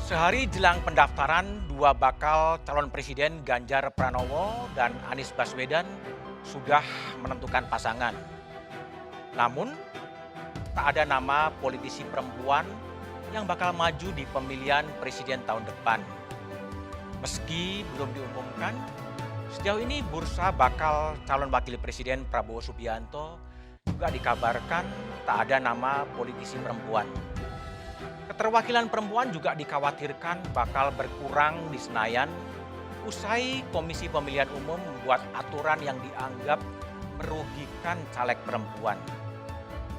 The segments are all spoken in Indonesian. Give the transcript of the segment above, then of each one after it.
Sehari jelang pendaftaran, dua bakal calon presiden Ganjar Pranowo dan Anies Baswedan sudah menentukan pasangan. Namun, tak ada nama politisi perempuan yang bakal maju di pemilihan presiden tahun depan. Meski belum diumumkan, sejauh ini bursa bakal calon wakil presiden Prabowo Subianto juga dikabarkan tak ada nama politisi perempuan. Keterwakilan perempuan juga dikhawatirkan bakal berkurang di Senayan usai Komisi Pemilihan Umum membuat aturan yang dianggap merugikan caleg perempuan.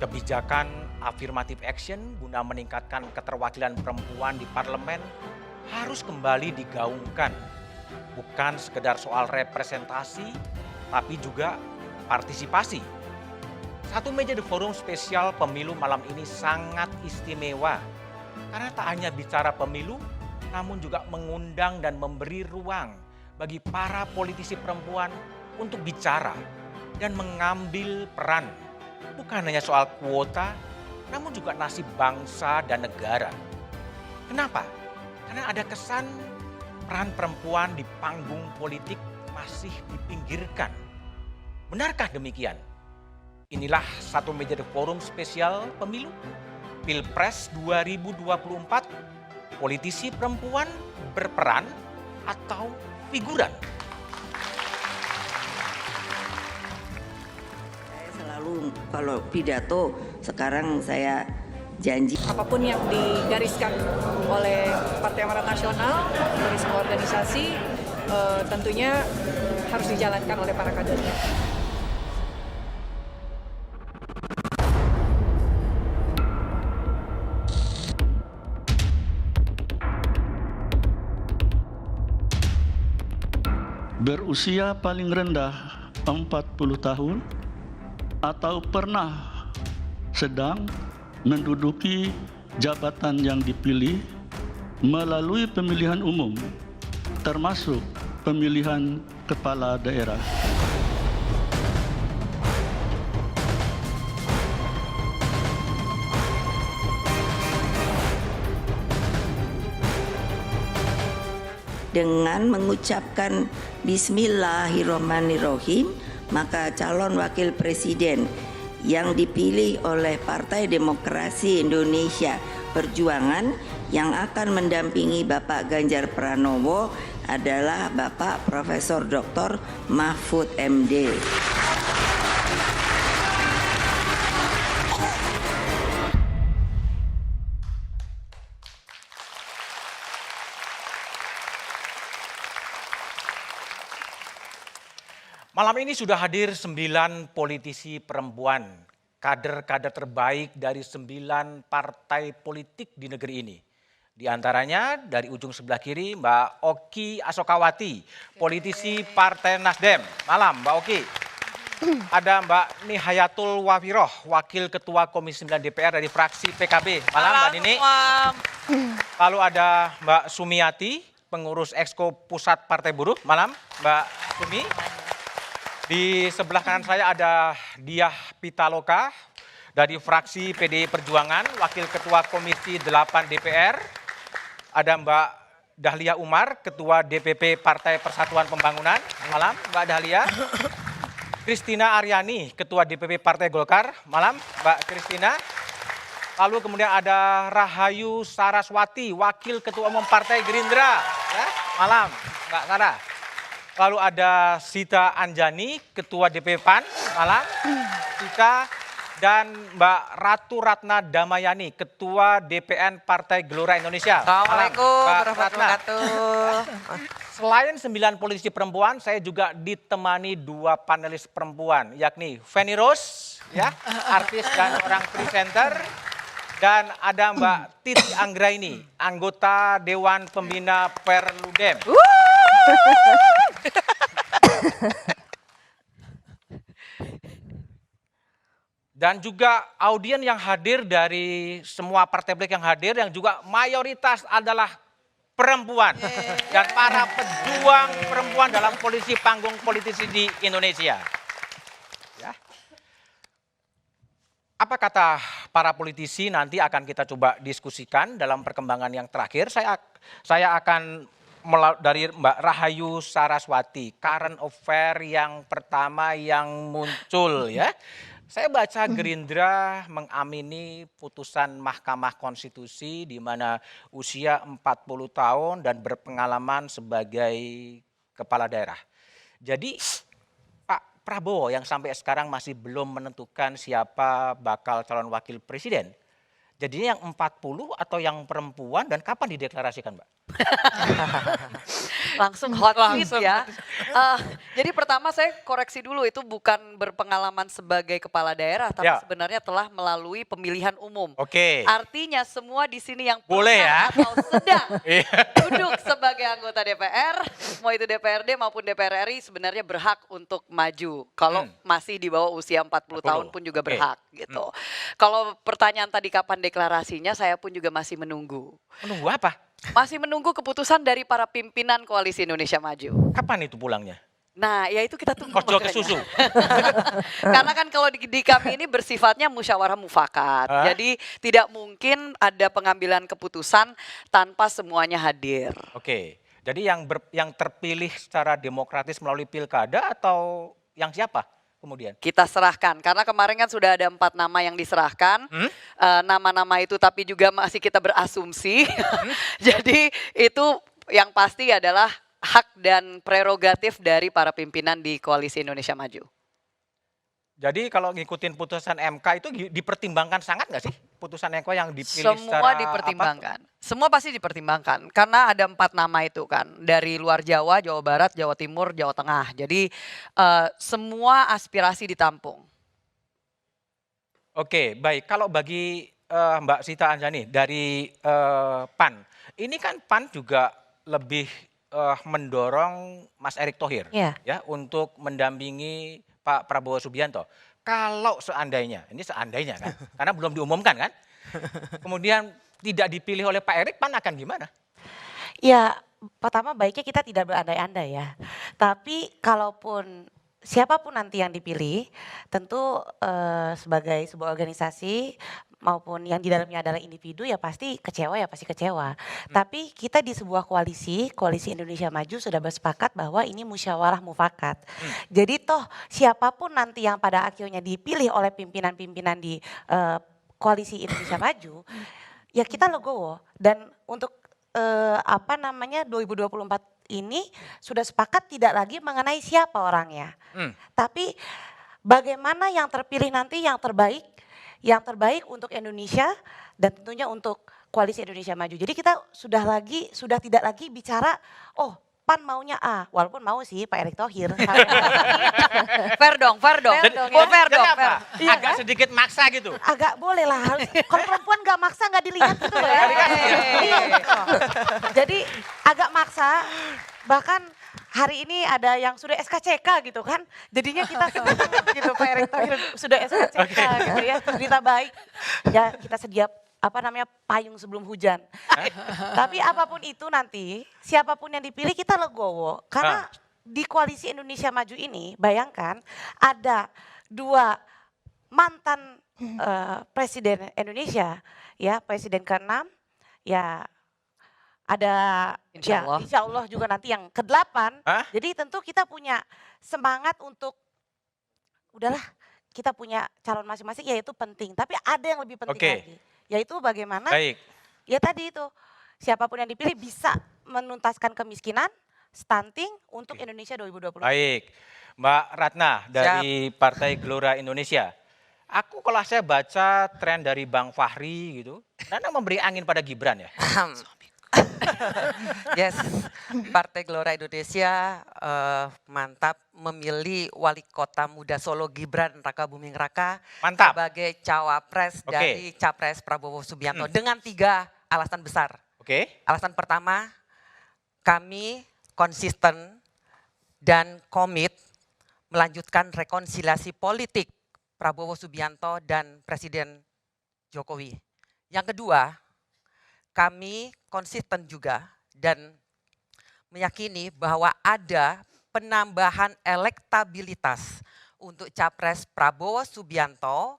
Kebijakan affirmative action guna meningkatkan keterwakilan perempuan di parlemen harus kembali digaungkan. Bukan sekedar soal representasi, tapi juga partisipasi. Satu meja The Forum spesial pemilu malam ini sangat istimewa. Karena tak hanya bicara pemilu, namun juga mengundang dan memberi ruang bagi para politisi perempuan untuk bicara dan mengambil peran. Bukan hanya soal kuota, namun juga nasib bangsa dan negara. Kenapa? Karena ada kesan peran perempuan di panggung politik masih dipinggirkan. Benarkah demikian? Inilah satu meja The Forum spesial pemilu. Pilpres 2024, politisi perempuan berperan atau figuran? Saya selalu kalau pidato sekarang saya janji. Apapun yang digariskan oleh Partai Amanat Nasional dari semua organisasi tentunya harus dijalankan oleh para kadernya. Berusia paling rendah 40 tahun atau pernah sedang menduduki jabatan yang dipilih melalui pemilihan umum, termasuk pemilihan kepala daerah. Dengan mengucapkan Bismillahirrahmanirrahim, maka calon wakil presiden yang dipilih oleh Partai Demokrasi Indonesia Perjuangan yang akan mendampingi Bapak Ganjar Pranowo adalah Bapak Profesor Dr. Mahfud MD. Malam ini sudah hadir 9 politisi perempuan, kader-kader terbaik dari 9 partai politik di negeri ini. Di antaranya dari ujung sebelah kiri Mbak Oki Asokawati, politisi Partai Nasdem. Malam Mbak Oki. Ada Mbak Nihayatul Wafiroh, Wakil Ketua Komisi 9 DPR dari fraksi PKB. Malam Mbak Nini. Lalu ada Mbak Sumiati, pengurus Exco Pusat Partai Buruh. Malam Mbak Sumi. Di sebelah kanan saya ada Diah Pitaloka dari fraksi PDI Perjuangan, Wakil Ketua Komisi 8 DPR. Ada Mbak Dahlia Umar, Ketua DPP Partai Persatuan Pembangunan. Malam Mbak Dahlia. Kristina Aryani, Ketua DPP Partai Golkar. Malam Mbak Kristina. Lalu kemudian ada Rahayu Saraswati, Wakil Ketua Umum Partai Gerindra. Ya, malam Mbak Sarah. Lalu ada Sita Anjani, Ketua DPP PAN, malam. Sita dan Mbak Ratu Ratna Damayani, Ketua DPN Partai Gelora Indonesia. Assalamualaikum warahmatullahi wabarakatuh. Selain 9 politisi perempuan, saya juga ditemani 2 panelis perempuan, yakni Feni Rose, ya, artis dan orang presenter. Dan ada Mbak Titi Anggraini, anggota Dewan Pembina Perludem. Dan juga audien yang hadir dari semua partai politik yang hadir, yang juga mayoritas adalah perempuan. Dan para pejuang perempuan dalam posisi panggung politisi di Indonesia. Ya. Apa kata para politisi nanti akan kita coba diskusikan dalam perkembangan yang terakhir. Saya akan dari Mbak Rahayu Saraswati, current affair yang pertama yang muncul ya. Saya baca Gerindra mengamini putusan Mahkamah Konstitusi di mana usia 40 tahun dan berpengalaman sebagai kepala daerah. Jadi Pak Prabowo yang sampai sekarang masih belum menentukan siapa bakal calon wakil presiden. Jadinya yang 40 atau yang perempuan dan kapan dideklarasikan, Mbak? Langsung hot seat ya. Jadi pertama saya koreksi dulu, itu bukan berpengalaman sebagai kepala daerah, tapi Ya. sebenarnya telah melalui pemilihan umum. Oke. Artinya semua di sini yang Boleh pernah ya. atau sedang Iya. duduk sebagai anggota DPR, mau itu DPRD maupun DPR RI sebenarnya berhak untuk maju. Kalau masih di bawah usia 40 tahun pun juga Oke. berhak gitu. Kalau pertanyaan tadi kapan deklarasinya, saya pun juga masih menunggu. Menunggu apa? Masih menunggu keputusan dari para pimpinan Koalisi Indonesia Maju. Kapan itu pulangnya? Nah, ya itu kita tunggu. Kos jual ke makanya. susu. Karena kan kalau di kami ini bersifatnya musyawarah mufakat. Hah? Jadi tidak mungkin ada pengambilan keputusan tanpa semuanya hadir. Oke. Jadi yang terpilih secara demokratis melalui pilkada atau yang siapa kemudian? Kita serahkan, karena kemarin kan sudah ada 4 nama yang diserahkan. Nama-nama itu tapi juga masih kita berasumsi. Jadi itu yang pasti adalah hak dan prerogatif dari para pimpinan di Koalisi Indonesia Maju. Jadi kalau ngikutin putusan MK itu dipertimbangkan sangat nggak sih putusan MK yang dipilih Semua dipertimbangkan. Semua pasti dipertimbangkan karena ada 4 nama itu kan, dari luar Jawa, Jawa Barat, Jawa Timur, Jawa Tengah. Jadi semua aspirasi ditampung. Oke, baik. Kalau bagi Mbak Sita Anjani dari PAN, ini kan PAN juga lebih mendorong Mas Erick Thohir Iya. ya untuk mendampingi Pak Prabowo Subianto. Kalau seandainya, ini seandainya kan, karena belum diumumkan kan, kemudian tidak dipilih oleh Pak Erick, PAN akan gimana? Ya, pertama baiknya kita tidak berandai-andai ya. Tapi kalaupun siapapun nanti yang dipilih, tentu sebagai sebuah organisasi maupun yang di dalamnya adalah individu ya pasti kecewa. Tapi kita di sebuah koalisi Indonesia Maju sudah bersepakat bahwa ini musyawarah mufakat. Jadi toh siapapun nanti yang pada akhirnya dipilih oleh pimpinan-pimpinan di koalisi Indonesia Maju, ya kita legowo. Dan untuk 2024 ini sudah sepakat tidak lagi mengenai siapa orangnya. Tapi bagaimana yang terpilih nanti yang terbaik untuk Indonesia dan tentunya untuk Koalisi Indonesia Maju. Jadi kita sudah tidak lagi bicara PAN maunya A, walaupun mau sih Pak Erick Thohir. Fair dong. Fair dong, Jadi ya. apa? Iya Agak kan? sedikit maksa gitu. Agak boleh lah. Kalau perempuan gak maksa gak dilihat gitu loh ya. Iya, gitu. Jadi agak maksa, bahkan hari ini ada yang sudah SKCK gitu kan. Jadinya kita senang gitu Pak Erick Thohir sudah SKCK gitu ya. Berita baik. Ya kita sedia payung sebelum hujan. Tapi apapun itu nanti, siapapun yang dipilih kita legowo. Karena di Koalisi Indonesia Maju ini, bayangkan ada 2 mantan presiden Indonesia, ya presiden ke-6, ya ada Insya Allah. insya Allah juga nanti yang ke-8. Hah? Jadi tentu kita punya semangat untuk udahlah kita punya calon masing-masing, yaitu penting. Tapi ada yang lebih penting Oke. lagi, yaitu bagaimana Baik. ya tadi itu siapapun yang dipilih bisa menuntaskan kemiskinan, stunting untuk Indonesia 2020. Baik, Mbak Ratna dari Partai Gelora Indonesia. Kalau saya baca tren dari Bang Fahri gitu, Nana memberi angin pada Gibran ya? Yes, Partai Gelora Indonesia mantap memilih wali kota muda Solo Gibran Raka Buming Raka Mantap. sebagai cawapres Oke. dari capres Prabowo Subianto dengan 3 alasan besar. Oke, Alasan pertama, kami konsisten dan komit melanjutkan rekonsiliasi politik Prabowo Subianto dan Presiden Jokowi. Yang kedua, kami konsisten juga dan meyakini bahwa ada penambahan elektabilitas untuk Capres Prabowo Subianto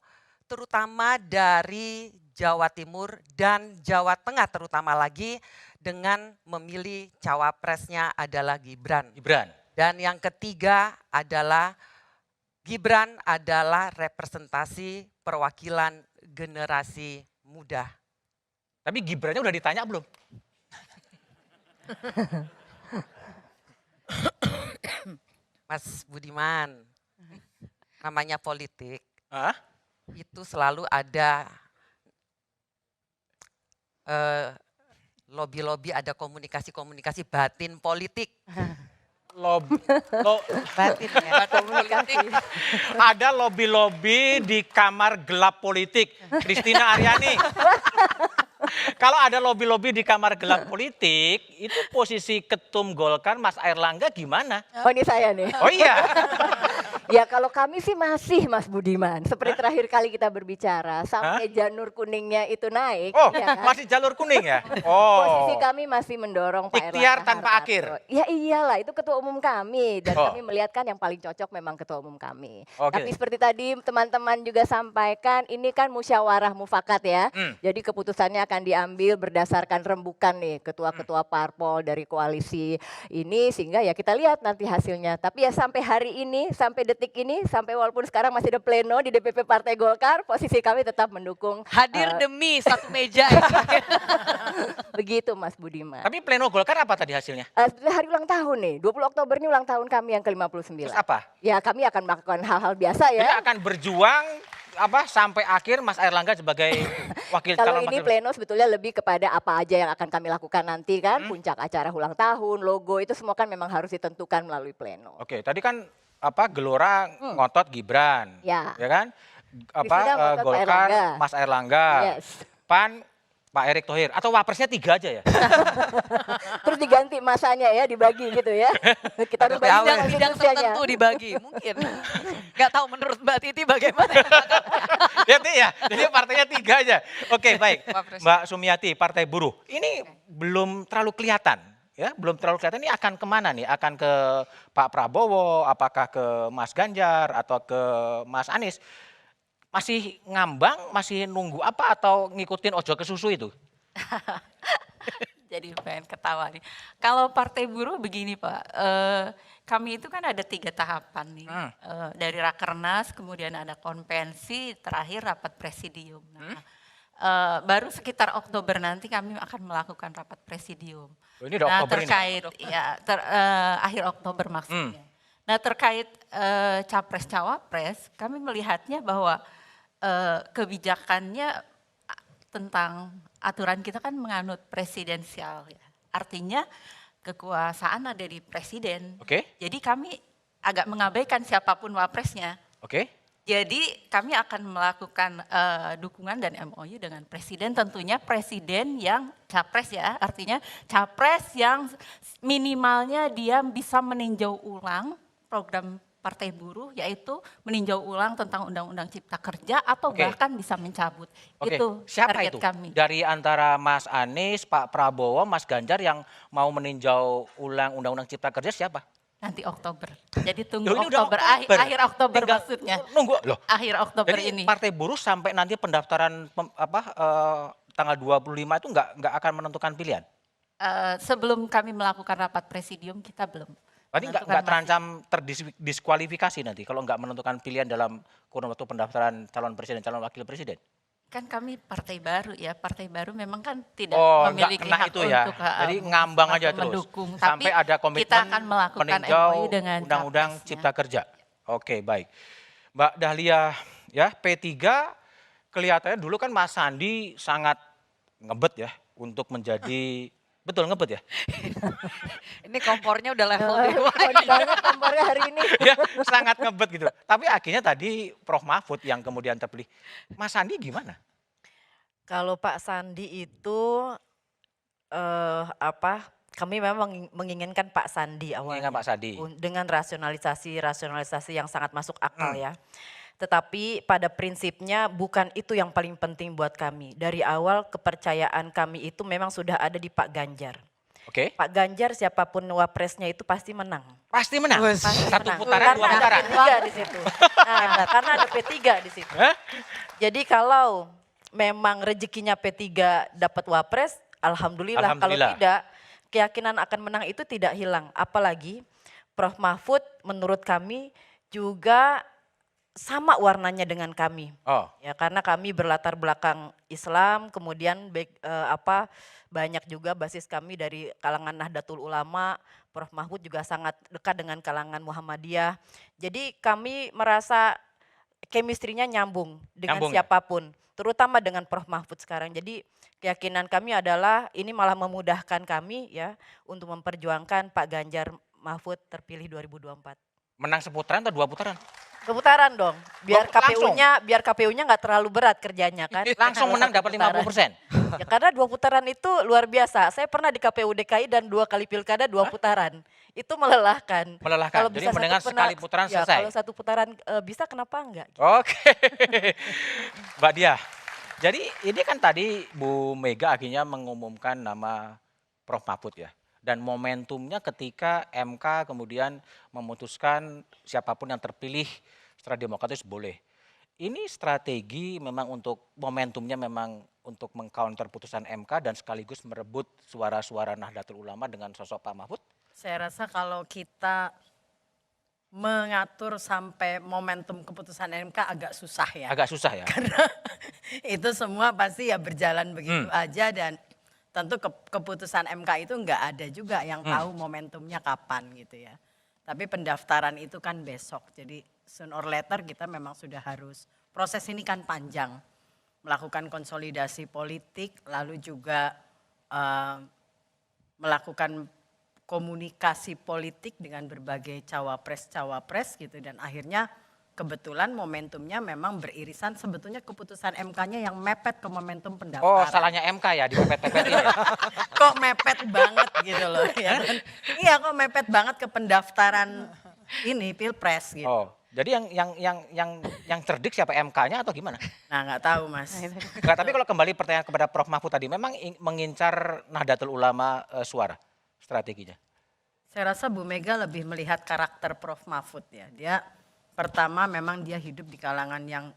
terutama dari Jawa Timur dan Jawa Tengah terutama lagi dengan memilih cawapresnya adalah Gibran. Gibran. Dan yang ketiga adalah Gibran adalah representasi perwakilan generasi muda. Tapi Gibrannya udah ditanya belum? Mas Budiman, namanya politik Hah? itu selalu ada lobby-lobby, ada komunikasi-komunikasi batin politik. Batin ya. Ada lobby-lobby di kamar gelap politik. Christina Aryani. Kalau ada lobby-lobby di kamar gelap politik, itu posisi ketum Golkar Mas Airlangga gimana? Oh ini saya nih. Oh iya. Ya kalau kami sih masih Mas Budiman. Seperti terakhir kali kita berbicara sampai janur kuningnya itu naik. Oh, ya kan? masih jalur kuning ya? Oh. Posisi kami masih mendorong Pak Ikhtiar Erlangga tanpa Hartarto. akhir. Ya iyalah itu ketua umum kami dan Oh. kami melihat kan yang paling cocok memang ketua umum kami. Oke. Tapi seperti tadi teman-teman juga sampaikan ini kan musyawarah mufakat ya. Jadi keputusannya akan diambil berdasarkan rembukan nih ketua-ketua parpol dari koalisi ini sehingga ya kita lihat nanti hasilnya. Tapi ya sampai hari ini, sampai detik ini, sampai walaupun sekarang masih ada pleno di DPP Partai Golkar, posisi kami tetap mendukung. Hadir demi satu meja. Begitu Mas Budiman. Tapi pleno Golkar apa tadi hasilnya? Hari ulang tahun nih, 20 Oktober ini ulang tahun kami yang ke-59. Terus apa? Ya kami akan melakukan hal-hal biasa Jadi ya. akan berjuang sampai akhir Mas Airlangga sebagai wakil Kalau calon ini wakil. pleno sebetulnya lebih kepada apa aja yang akan kami lakukan nanti kan, puncak acara ulang tahun, logo itu semua kan memang harus ditentukan melalui pleno. Oke, tadi kan Gelora ngotot Gibran, Ya. kan? Wisuda ngotot Pak Golkar Erlangga. Mas Airlangga, Yes. PAN Pak Erick Thohir atau wapresnya 3 aja ya? Terus diganti masanya ya, dibagi gitu ya. Kita Ada rubah PAW. bidang Bidang konstitusinya. tertentu dibagi mungkin. Gak tahu menurut Mbak Titi bagaimana. Ya, jadi partainya 3 aja. Oke, baik. Wapres. Mbak Sumiati, Partai Buruh. Ini belum terlalu kelihatan. Ya, belum terlalu kelihatan ini akan kemana nih? Akan ke Pak Prabowo, apakah ke Mas Ganjar atau ke Mas Anies? Masih ngambang, masih nunggu apa atau ngikutin ojo ke susu itu? Jadi pengen ketawa nih. Kalau Partai Buruh begini Pak, kami itu kan ada 3 tahapan nih. Dari Rakernas, kemudian ada konvensi, terakhir rapat presidium. Nah, baru sekitar Oktober nanti kami akan melakukan rapat presidium. Oh, ini udah Oktober terkait, ya, akhir Oktober maksudnya. Nah terkait capres-cawapres, kami melihatnya bahwa kebijakannya tentang aturan kita kan menganut presidensial ya. Artinya kekuasaan ada di presiden. Oke. Jadi kami agak mengabaikan siapapun wapresnya. Oke. Jadi kami akan melakukan dukungan dan MOU dengan presiden, tentunya presiden yang capres ya, artinya capres yang minimalnya dia bisa meninjau ulang program Partai Buruh, yaitu meninjau ulang tentang Undang-Undang Cipta Kerja atau bahkan bisa mencabut. Oke. Itu Siapa target itu? kami. Dari antara Mas Anies, Pak Prabowo, Mas Ganjar yang mau meninjau ulang Undang-Undang Cipta Kerja siapa? Nanti Oktober. Jadi tunggu Loh, ini udah Oktober, Oktober. akhir Oktober Tinggal maksudnya. Nunggu loh. Akhir Oktober Jadi ini. Partai Buruh sampai nanti pendaftaran tanggal 25 itu nggak akan menentukan pilihan. Sebelum kami melakukan rapat presidium kita belum. Berarti nggak menentukan terancam terdiskualifikasi nanti kalau nggak menentukan pilihan dalam kurun waktu pendaftaran calon presiden, calon wakil presiden. Kan kami partai baru ya, partai baru memang kan tidak Oh, nggak memiliki kena hak itu ya. untuk Jadi ngambang aja terus. mendukung. Sampai Tapi ada komitmen kita akan melakukan meninjau MOU dengan Undang-Undang capresnya. Cipta Kerja. Oke, baik. Mbak Dahlia, ya P3 kelihatannya dulu kan Mas Sandi sangat ngebet ya untuk menjadi betul ngebet ya? Ini kompornya udah level dewa. Kode banget kompornya hari ini. Ya, sangat ngebet gitu. Tapi akhirnya tadi Prof Mahfud yang kemudian terpilih. Mas Sandi gimana? Kalau Pak Sandi itu kami memang menginginkan Pak Sandi awalnya. Menginginkan Pak Sandi. Dengan rasionalisasi yang sangat masuk akal ya. Tetapi pada prinsipnya bukan itu yang paling penting buat kami. Dari awal kepercayaan kami itu memang sudah ada di Pak Ganjar. Oke. Pak Ganjar siapapun wapresnya itu pasti menang. Pasti menang. Pasti Satu menang. putaran, Karena dua ada putaran. P3 di situ. Nah, karena ada P3 di situ. Hah? Jadi kalau memang rezekinya P3 dapat wapres, alhamdulillah. Kalau Alhamdulillah. tidak, keyakinan akan menang itu tidak hilang. Apalagi Prof Mahfud menurut kami juga sama warnanya dengan kami. Oh. Ya, karena kami berlatar belakang Islam, kemudian banyak juga basis kami dari kalangan Nahdlatul Ulama. Prof Mahfud juga sangat dekat dengan kalangan Muhammadiyah. Jadi kami merasa chemistry-nya nyambung dengan Nyambung ya? siapapun, terutama dengan Prof Mahfud sekarang. Jadi keyakinan kami adalah ini malah memudahkan kami ya untuk memperjuangkan Pak Ganjar Mahfud terpilih 2024. Menang seputaran atau 2 putaran? Keputaran dong, biar langsung? KPU-nya nggak terlalu berat kerjanya kan. Langsung menang dapat 50%. Ya karena 2 putaran itu luar biasa. Saya pernah di KPU DKI dan 2 kali pilkada 2 putaran. Itu melelahkan. Melelahkan. Kalau Jadi bisa mendengar sekali putaran ya, selesai. kalau 1 putaran bisa kenapa enggak? Oke. Mbak Dia. Jadi ini kan tadi Bu Mega akhirnya mengumumkan nama Prof Mahfud ya. Dan momentumnya ketika MK kemudian memutuskan siapapun yang terpilih secara demokratis boleh. Ini strategi memang untuk momentumnya memang untuk mengcounter putusan MK dan sekaligus merebut suara-suara Nahdlatul Ulama dengan sosok Pak Mahfud? Saya rasa kalau kita mengatur sampai momentum keputusan MK agak susah ya. Agak susah ya? Karena itu semua pasti ya berjalan begitu aja dan tentu keputusan MK itu enggak ada juga yang tahu momentumnya kapan gitu ya. Tapi pendaftaran itu kan besok, jadi sooner or later kita memang sudah harus, proses ini kan panjang. Melakukan konsolidasi politik, lalu juga melakukan komunikasi politik dengan berbagai cawapres gitu. Dan akhirnya kebetulan momentumnya memang beririsan, sebetulnya keputusan MK-nya yang mepet ke momentum pendaftaran. Oh, salahnya MK ya di pepet-pepetin ya? Kok mepet banget gitu loh. Ya kan? Iya kok mepet banget ke pendaftaran ini Pilpres gitu. Oh, jadi yang cerdik siapa MK-nya atau gimana? Nah nggak tahu Mas. Enggak, tapi kalau kembali pertanyaan kepada Prof Mahfud tadi, memang mengincar Nahdlatul Ulama suara strateginya? Saya rasa Bu Mega lebih melihat karakter Prof Mahfud ya. Dia pertama memang dia hidup di kalangan yang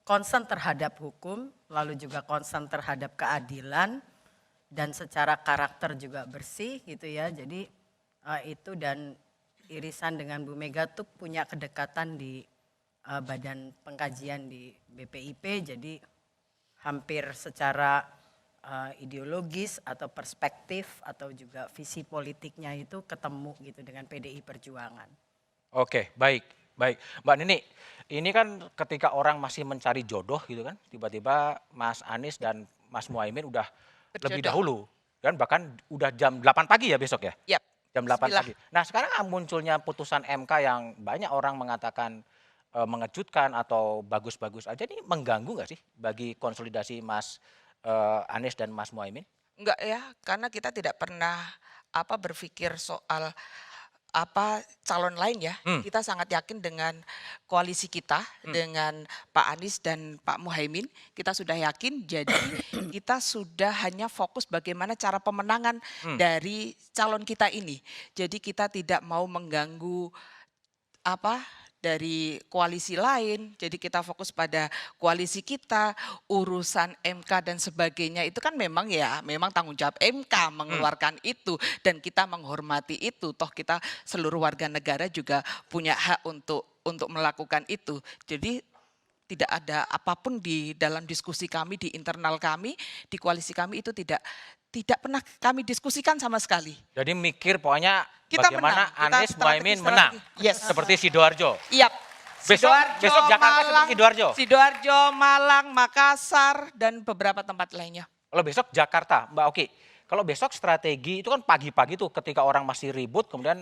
concern terhadap hukum, lalu juga concern terhadap keadilan, dan secara karakter juga bersih gitu ya. Jadi itu dan irisan dengan Bu Mega tuh punya kedekatan di badan pengkajian di BPIP, jadi hampir secara ideologis atau perspektif atau juga visi politiknya itu ketemu gitu dengan PDI Perjuangan. Oke, baik. Baik, Mbak Nini, ini kan ketika orang masih mencari jodoh gitu kan, tiba-tiba Mas Anies dan Mas Muhaimin udah lebih dahulu, dan bahkan udah jam 8 pagi ya besok ya? Yap. Jam 8 pagi. Nah sekarang munculnya putusan MK yang banyak orang mengatakan mengejutkan atau bagus-bagus aja, ini mengganggu nggak sih bagi konsolidasi Mas Anies dan Mas Muhaimin? Enggak ya, karena kita tidak pernah berpikir soal calon lain ya. Kita sangat yakin dengan koalisi kita, dengan Pak Anies dan Pak Muhaimin. Kita sudah yakin, jadi kita sudah hanya fokus bagaimana cara pemenangan dari calon kita ini. Jadi kita tidak mau mengganggu dari koalisi lain, jadi kita fokus pada koalisi kita, urusan MK dan sebagainya itu kan memang tanggung jawab MK mengeluarkan itu dan kita menghormati itu, toh kita seluruh warga negara juga punya hak untuk melakukan itu. Jadi tidak ada apapun di dalam diskusi kami, di internal kami, di koalisi kami itu tidak pernah kami diskusikan sama sekali. Jadi mikir pokoknya kita bagaimana menang, Anies Muhaimin menang, yes. Seperti Sidoarjo. Iya. Besok Jakarta Malang, seperti Sidoarjo. Sidoarjo, Malang, Makassar dan beberapa tempat lainnya. Kalau besok Jakarta, Mbak Oki. Kalau besok strategi itu kan pagi-pagi tuh ketika orang masih ribut, kemudian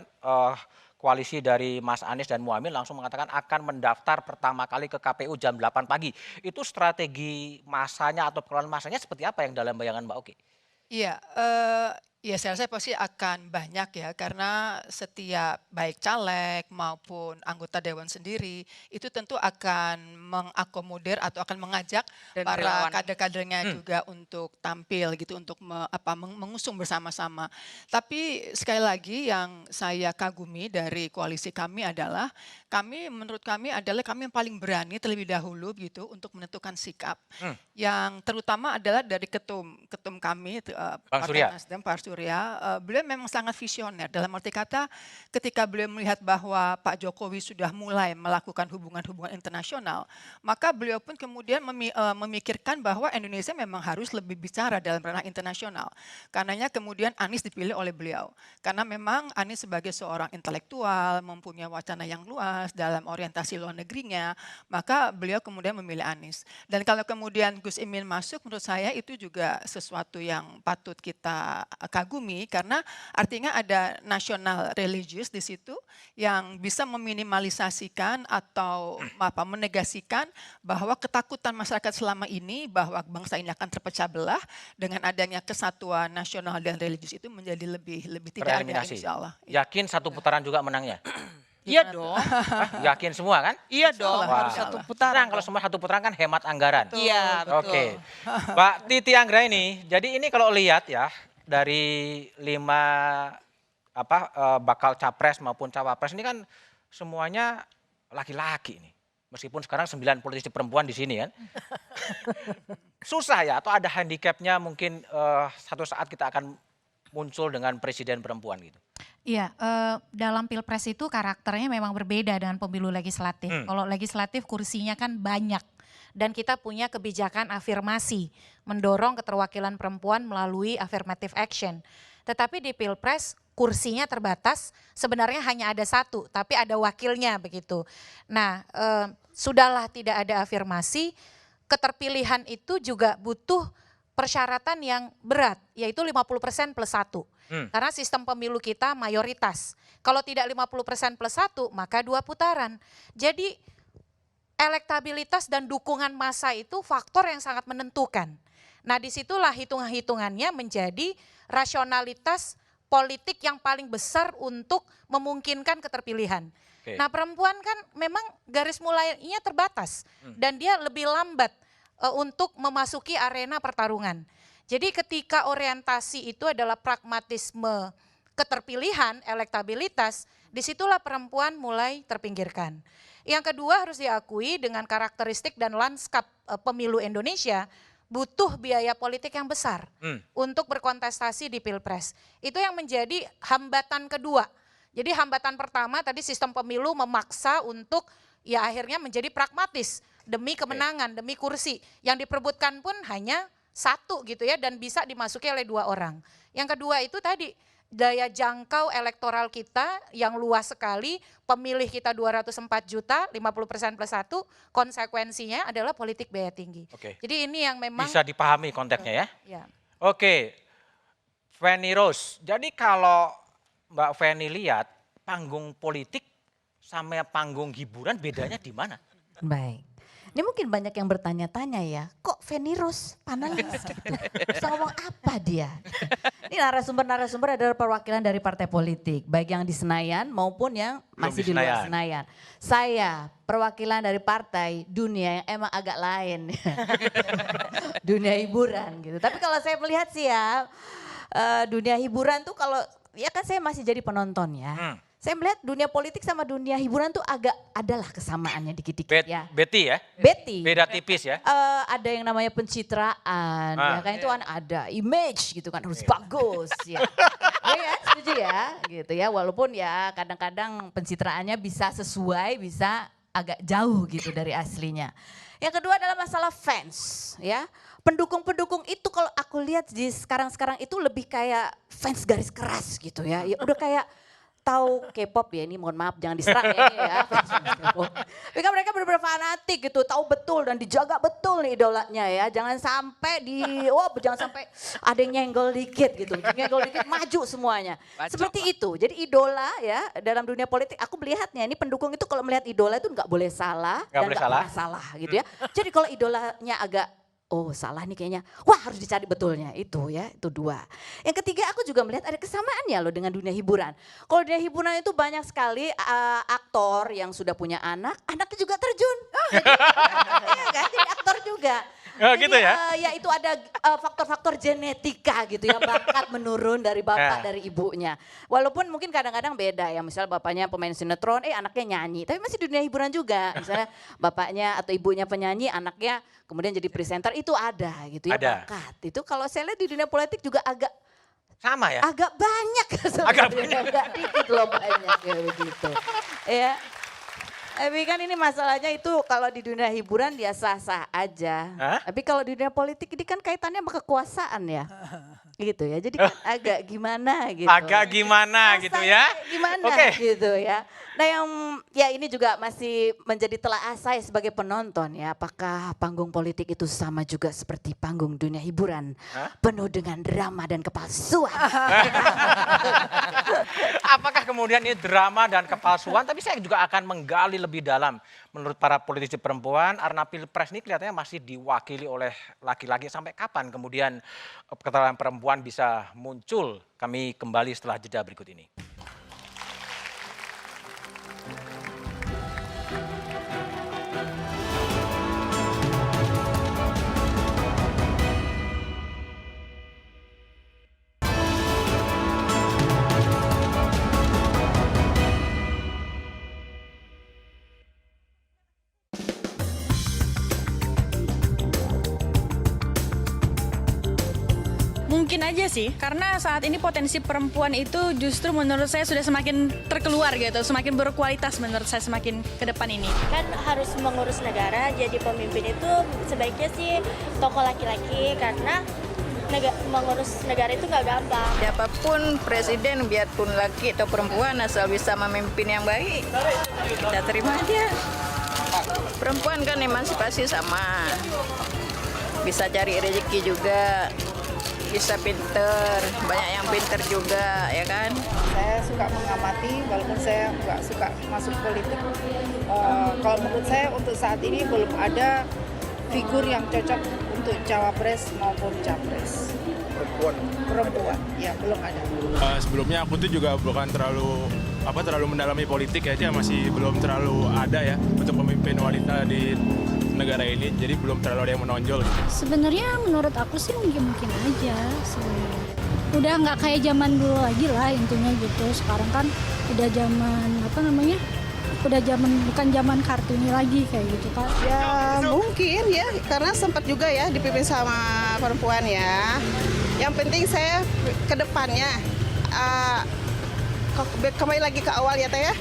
koalisi dari Mas Anies dan Muhaimin langsung mengatakan akan mendaftar pertama kali ke KPU jam 8 pagi. Itu strategi masanya atau pengelolaan masanya seperti apa yang dalam bayangan Mbak Oki? Iya, Ya, saya rasa pasti akan banyak ya, karena setiap baik caleg maupun anggota dewan sendiri itu tentu akan mengakomodir atau akan mengajak Dan para relawan. kader-kadernya juga untuk tampil gitu, untuk mengusung bersama-sama. Tapi sekali lagi yang saya kagumi dari koalisi kami adalah menurut kami adalah kami yang paling berani terlebih dahulu gitu untuk menentukan sikap. Yang terutama adalah dari ketum kami Surya. Partai Nasdem, Pak Surya, beliau memang sangat visioner. Dalam arti kata, ketika beliau melihat bahwa Pak Jokowi sudah mulai melakukan hubungan-hubungan internasional, maka beliau pun kemudian memikirkan bahwa Indonesia memang harus lebih bicara dalam ranah internasional. Karenanya kemudian Anies dipilih oleh beliau. Karena memang Anies sebagai seorang intelektual, mempunyai wacana yang luas dalam orientasi luar negerinya, maka beliau kemudian memilih Anies. Dan kalau kemudian Gus Imin masuk, menurut saya itu juga sesuatu yang patut kita kagumi, karena artinya ada nasional religius di situ yang bisa meminimalisasikan atau menegasikan bahwa ketakutan masyarakat selama ini bahwa bangsa ini akan terpecah belah, dengan adanya kesatuan nasional dan religius itu menjadi lebih tidak ada, insya Allah. Yakin satu putaran juga menangnya? Iya dong. Yakin semua kan? Iya dong, Wah. harus satu putaran. Kalau semua satu putaran kan hemat anggaran. Iya, betul. Oke. Mbak Titi Anggraini, jadi ini kalau lihat ya dari 5 bakal capres maupun cawapres ini kan semuanya laki-laki nih. Meskipun sekarang 9 politisi perempuan di sini kan. Susah ya, atau ada handicapnya mungkin satu saat kita akan muncul dengan presiden perempuan gitu. Iya, dalam pilpres itu karakternya memang berbeda dengan pemilu legislatif. Kalau legislatif kursinya kan banyak dan kita punya kebijakan afirmasi, mendorong keterwakilan perempuan melalui affirmative action. Tetapi di pilpres kursinya terbatas, sebenarnya hanya ada 1, tapi ada wakilnya begitu. Nah, sudahlah tidak ada afirmasi, keterpilihan itu juga butuh persyaratan yang berat, yaitu 50% plus 1. Karena sistem pemilu kita mayoritas. Kalau tidak 50% plus 1, maka 2 putaran. Jadi elektabilitas dan dukungan massa itu faktor yang sangat menentukan. Nah, disitulah hitung-hitungannya menjadi rasionalitas politik yang paling besar untuk memungkinkan keterpilihan. Nah, perempuan kan memang garis mulainya terbatas dan dia lebih lambat untuk memasuki arena pertarungan. Jadi ketika orientasi itu adalah pragmatisme keterpilihan, elektabilitas, disitulah perempuan mulai terpinggirkan. Yang kedua harus diakui dengan karakteristik dan lanskap pemilu Indonesia, butuh biaya politik yang besar untuk berkontestasi di pilpres. Itu yang menjadi hambatan kedua. Jadi hambatan pertama tadi sistem pemilu memaksa untuk ya akhirnya menjadi pragmatis demi kemenangan, demi kursi. Yang diperebutkan pun hanya 1 gitu ya, dan bisa dimasuki oleh 2 orang. Yang kedua itu tadi daya jangkau elektoral kita yang luas sekali, pemilih kita 204 juta, 50% plus 1, konsekuensinya adalah politik biaya tinggi. Jadi ini yang memang bisa dipahami konteksnya ya. Ya. Oke, Feni Rose, jadi kalau Mbak Feni lihat panggung politik sama panggung hiburan bedanya di mana? Baik. Ini mungkin banyak yang bertanya-tanya ya, kok Feni Rose panelis gitu? Bisa ngomong apa dia? Ini narasumber-narasumber adalah perwakilan dari partai politik, baik yang di Senayan maupun yang masih di luar Senayan. Saya perwakilan dari partai dunia yang emang agak lain, dunia hiburan gitu. Tapi kalau saya melihat sih ya, dunia hiburan tuh kalau, ya kan saya masih jadi penonton ya. Saya melihat dunia politik sama dunia hiburan tuh agak adalah kesamaannya dikit-dikit ya. Betty ya? Betty. Beda tipis ya? Ada yang namanya pencitraan, ya kan itu kan ada image gitu kan harus bagus ya. Ya setuju ya gitu ya, walaupun ya kadang-kadang pencitraannya bisa sesuai, bisa agak jauh gitu dari aslinya. Yang kedua adalah masalah fans ya. Pendukung-pendukung itu kalau aku lihat di sekarang-sekarang itu lebih kayak fans garis keras gitu ya. Ya udah kayak tahu K-pop ya, ini mohon maaf jangan diserang ya ini ya. Tapi kan mereka benar-benar fanatik gitu, tahu betul dan dijaga betul nih idolanya ya. Jangan sampai jangan sampai ada yang nyenggol dikit gitu. Nyenggol dikit maju semuanya. Seperti itu. Jadi idola ya dalam dunia politik aku melihatnya ini pendukung itu kalau melihat idola itu nggak boleh salah dan nggak pernah salah gitu ya. Jadi kalau idolanya agak oh salah nih kayaknya, wah harus dicari betulnya itu ya, itu 2. Yang ketiga aku juga melihat ada kesamaannya loh dengan dunia hiburan. Kalau dunia hiburan itu banyak sekali aktor yang sudah punya anak, anaknya juga terjun. Jadi, iya kan, jadi aktor juga. Jadi, gitu ya? Ya itu ada faktor-faktor genetika gitu ya, bakat menurun dari bapak, dari ibunya. Walaupun mungkin kadang-kadang beda ya, misal bapaknya pemain sinetron, anaknya nyanyi. Tapi masih dunia hiburan juga, misalnya bapaknya atau ibunya penyanyi, anaknya kemudian jadi presenter, itu ada gitu ya, bakat. Itu kalau saya lihat di dunia politik juga agak sama ya? Agak banyak sebenarnya, agak dikit loh banyak ya begitu. Ya. Tapi kan ini masalahnya itu kalau di dunia hiburan dia sah-sah aja. Tapi kalau di dunia politik ini kan kaitannya sama kekuasaan ya. Gitu ya, jadi kan agak gimana gitu. Agak gimana gitu ya. Gimana gitu ya. Nah yang ya ini juga masih menjadi telaah saya sebagai penonton ya. Apakah panggung politik itu sama juga seperti panggung dunia hiburan. Penuh dengan drama dan kepalsuan. Apakah kemudian ini drama dan kepalsuan, tapi saya juga akan menggali lebih dalam. Menurut para politisi perempuan, arena pilpres ini kelihatannya masih diwakili oleh laki-laki. Sampai kapan kemudian keterangan perempuan bisa muncul? Kami kembali setelah jeda berikut ini. Mungkin aja sih, karena saat ini potensi perempuan itu justru menurut saya sudah semakin terkeluar gitu, semakin berkualitas menurut saya semakin ke depan ini. Kan harus mengurus negara, jadi pemimpin itu sebaiknya sih tokoh laki-laki karena mengurus negara itu nggak gampang. Siapapun presiden, biarpun laki atau perempuan, asal bisa memimpin yang baik, kita terima aja. Perempuan kan emansipasi sama, bisa cari rezeki juga. Bisa pinter, banyak yang pinter juga, ya kan? Saya suka mengamati, walaupun saya nggak suka masuk politik. Kalau menurut saya untuk saat ini belum ada figur yang cocok untuk cawapres maupun capres. Perempuan, ya belum ada. Sebelumnya aku tuh juga bukan terlalu mendalami politik ya, masih belum terlalu ada ya untuk pemimpin wanita di negara ini, jadi belum terlalu ada yang menonjol. Sebenarnya menurut aku sih mungkin aja sebenarnya. Udah nggak kayak zaman dulu lagi lah intinya gitu. Sekarang kan udah zaman udah zaman bukan zaman Kartini lagi kayak gitu kan. Ya mungkin ya, karena sempat juga ya dipimpin sama perempuan ya. Yang penting saya ke depannya kembali lagi ke awal ya Teh ya.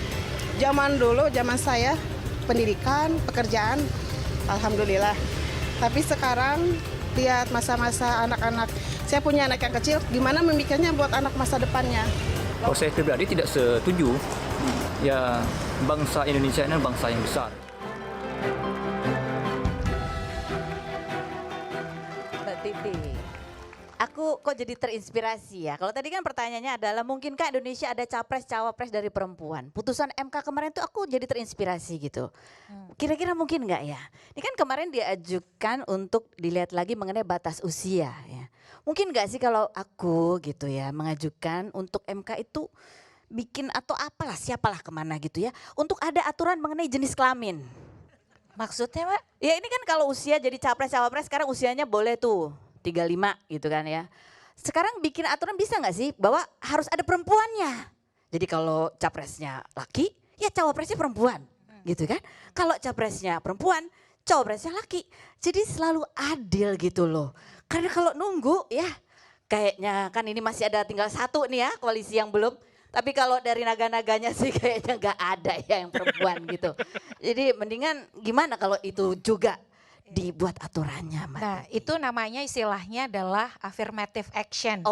Zaman dulu, zaman saya pendidikan, pekerjaan, alhamdulillah. Tapi sekarang lihat masa-masa anak-anak. Saya punya anak yang kecil, gimana memikirnya buat anak masa depannya. Kalau saya pribadi tidak setuju. Ya bangsa Indonesia ini bangsa yang besar. Mbak Titi, aku kok jadi terinspirasi ya. Kalau tadi kan pertanyaannya adalah mungkinkah Indonesia ada capres-cawapres dari perempuan? Putusan MK kemarin tuh aku jadi terinspirasi gitu. Kira-kira mungkin nggak ya? Ini kan kemarin diajukan untuk dilihat lagi mengenai batas usia ya. Mungkin nggak sih kalau aku gitu ya mengajukan untuk MK itu bikin atau apalah siapalah kemana gitu ya. Untuk ada aturan mengenai jenis kelamin. Maksudnya Pak? Ya ini kan kalau usia jadi capres-cawapres sekarang usianya boleh tuh 35 gitu kan ya. Sekarang bikin aturan bisa nggak sih bahwa harus ada perempuannya. Jadi kalau capresnya laki ya cawapresnya perempuan gitu kan. Kalau capresnya perempuan cawapresnya laki. Jadi selalu adil gitu loh. Karena kalau nunggu ya kayaknya kan ini masih ada tinggal satu nih ya koalisi yang belum. Tapi kalau dari naga-naganya sih kayaknya nggak ada ya yang perempuan gitu. Jadi mendingan gimana kalau itu juga dibuat aturannya. Nah itu namanya istilahnya adalah affirmative action.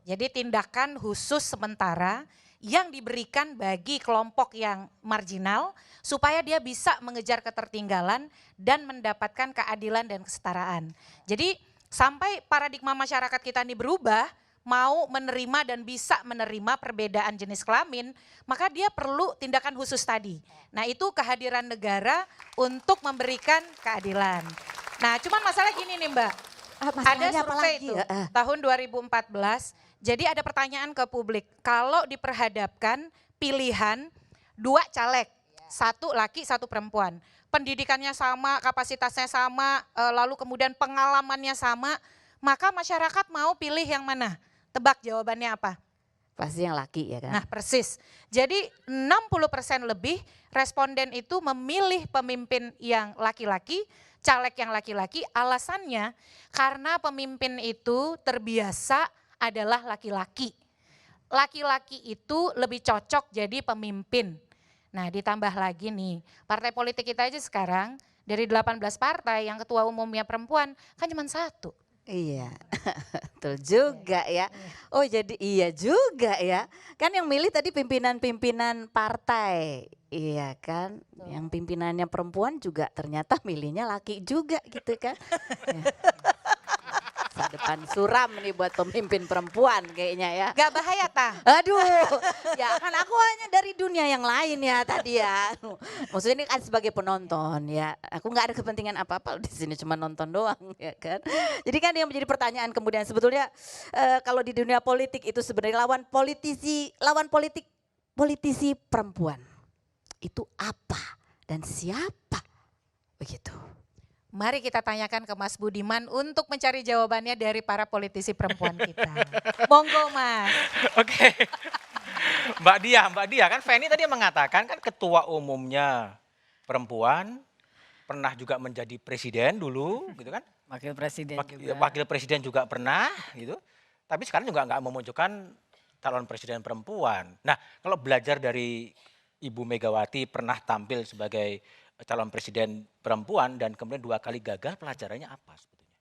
Jadi tindakan khusus sementara yang diberikan bagi kelompok yang marginal supaya dia bisa mengejar ketertinggalan dan mendapatkan keadilan dan kesetaraan. Jadi sampai paradigma masyarakat kita ini berubah, mau menerima dan bisa menerima perbedaan jenis kelamin, maka dia perlu tindakan khusus tadi. Nah itu kehadiran negara untuk memberikan keadilan. Nah, cuman masalah gini nih Mbak. Ada masalahnya apa survei lagi? itu tahun 2014. Jadi ada pertanyaan ke publik. Kalau diperhadapkan pilihan 2 caleg, 1 laki, 1 perempuan. Pendidikannya sama, kapasitasnya sama, lalu kemudian pengalamannya sama, maka masyarakat mau pilih yang mana? Tebak jawabannya apa? Pasti yang laki ya kan? Nah persis. Jadi 60% lebih responden itu memilih pemimpin yang laki-laki, caleg yang laki-laki. Alasannya karena pemimpin itu terbiasa adalah laki-laki. Laki-laki itu lebih cocok jadi pemimpin. Nah ditambah lagi nih, partai politik kita aja sekarang dari 18 partai yang ketua umumnya perempuan kan cuma 1. Iya, betul juga ya. Oh jadi iya juga ya. Kan yang milih tadi pimpinan-pimpinan partai. Iya kan, yang pimpinannya perempuan juga ternyata milihnya laki juga gitu kan. Ya. Masa depan suram nih buat pemimpin perempuan kayaknya ya. Gak bahaya tah? Aduh, ya kan aku hanya dari dunia yang lain ya tadi ya. Maksudnya ini kan sebagai penonton ya. Aku nggak ada kepentingan apa-apa di sini, cuma nonton doang ya kan. Jadi kan yang menjadi pertanyaan kemudian sebetulnya kalau di dunia politik itu sebenarnya lawan politisi perempuan itu apa dan siapa begitu. Mari kita tanyakan ke Mas Budiman untuk mencari jawabannya dari para politisi perempuan kita. Monggo Mas. Oke. Mbak Dia kan Feni tadi mengatakan kan ketua umumnya perempuan, pernah juga menjadi presiden dulu gitu kan. Wakil presiden juga. Wakil presiden juga pernah gitu. Tapi sekarang juga nggak memunculkan calon presiden perempuan. Nah kalau belajar dari Ibu Megawati pernah tampil sebagai calon presiden perempuan dan kemudian 2 kali gagal, pelajarannya apa sebetulnya?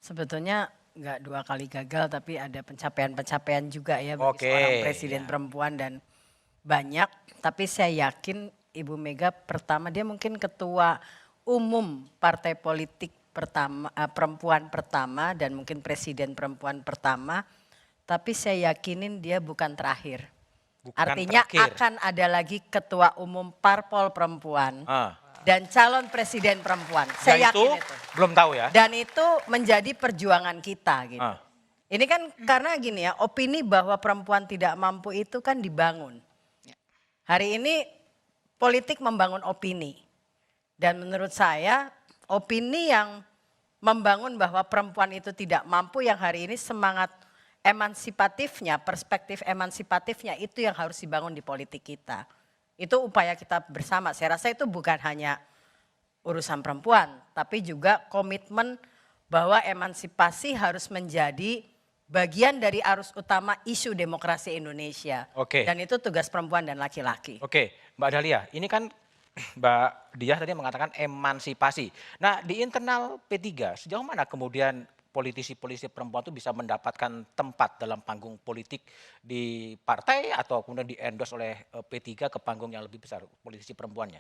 Sebetulnya nggak 2 kali gagal tapi ada pencapaian-pencapaian juga ya bagi seorang presiden perempuan dan banyak. Tapi saya yakin Ibu Mega pertama dia mungkin ketua umum partai politik pertama perempuan pertama dan mungkin presiden perempuan pertama. Tapi saya yakinin dia bukan terakhir. Artinya akan ada lagi ketua umum parpol perempuan dan calon presiden perempuan. Saya yakin itu. Belum tahu ya. Dan itu menjadi perjuangan kita gitu. Ini kan karena gini ya, opini bahwa perempuan tidak mampu itu kan dibangun. Hari ini politik membangun opini. Dan menurut saya opini yang membangun bahwa perempuan itu tidak mampu yang hari ini semangat emansipatifnya, perspektif emansipatifnya itu yang harus dibangun di politik kita. Itu upaya kita bersama. Saya rasa itu bukan hanya urusan perempuan, tapi juga komitmen bahwa emansipasi harus menjadi bagian dari arus utama isu demokrasi Indonesia. Dan itu tugas perempuan dan laki-laki. Oke, Mbak Dahlia, ini kan Mbak Diah tadi mengatakan emansipasi. Nah di internal P3 sejauh mana kemudian politisi-politisi perempuan itu bisa mendapatkan tempat dalam panggung politik di partai atau kemudian di-endorse oleh P3 ke panggung yang lebih besar politisi perempuannya?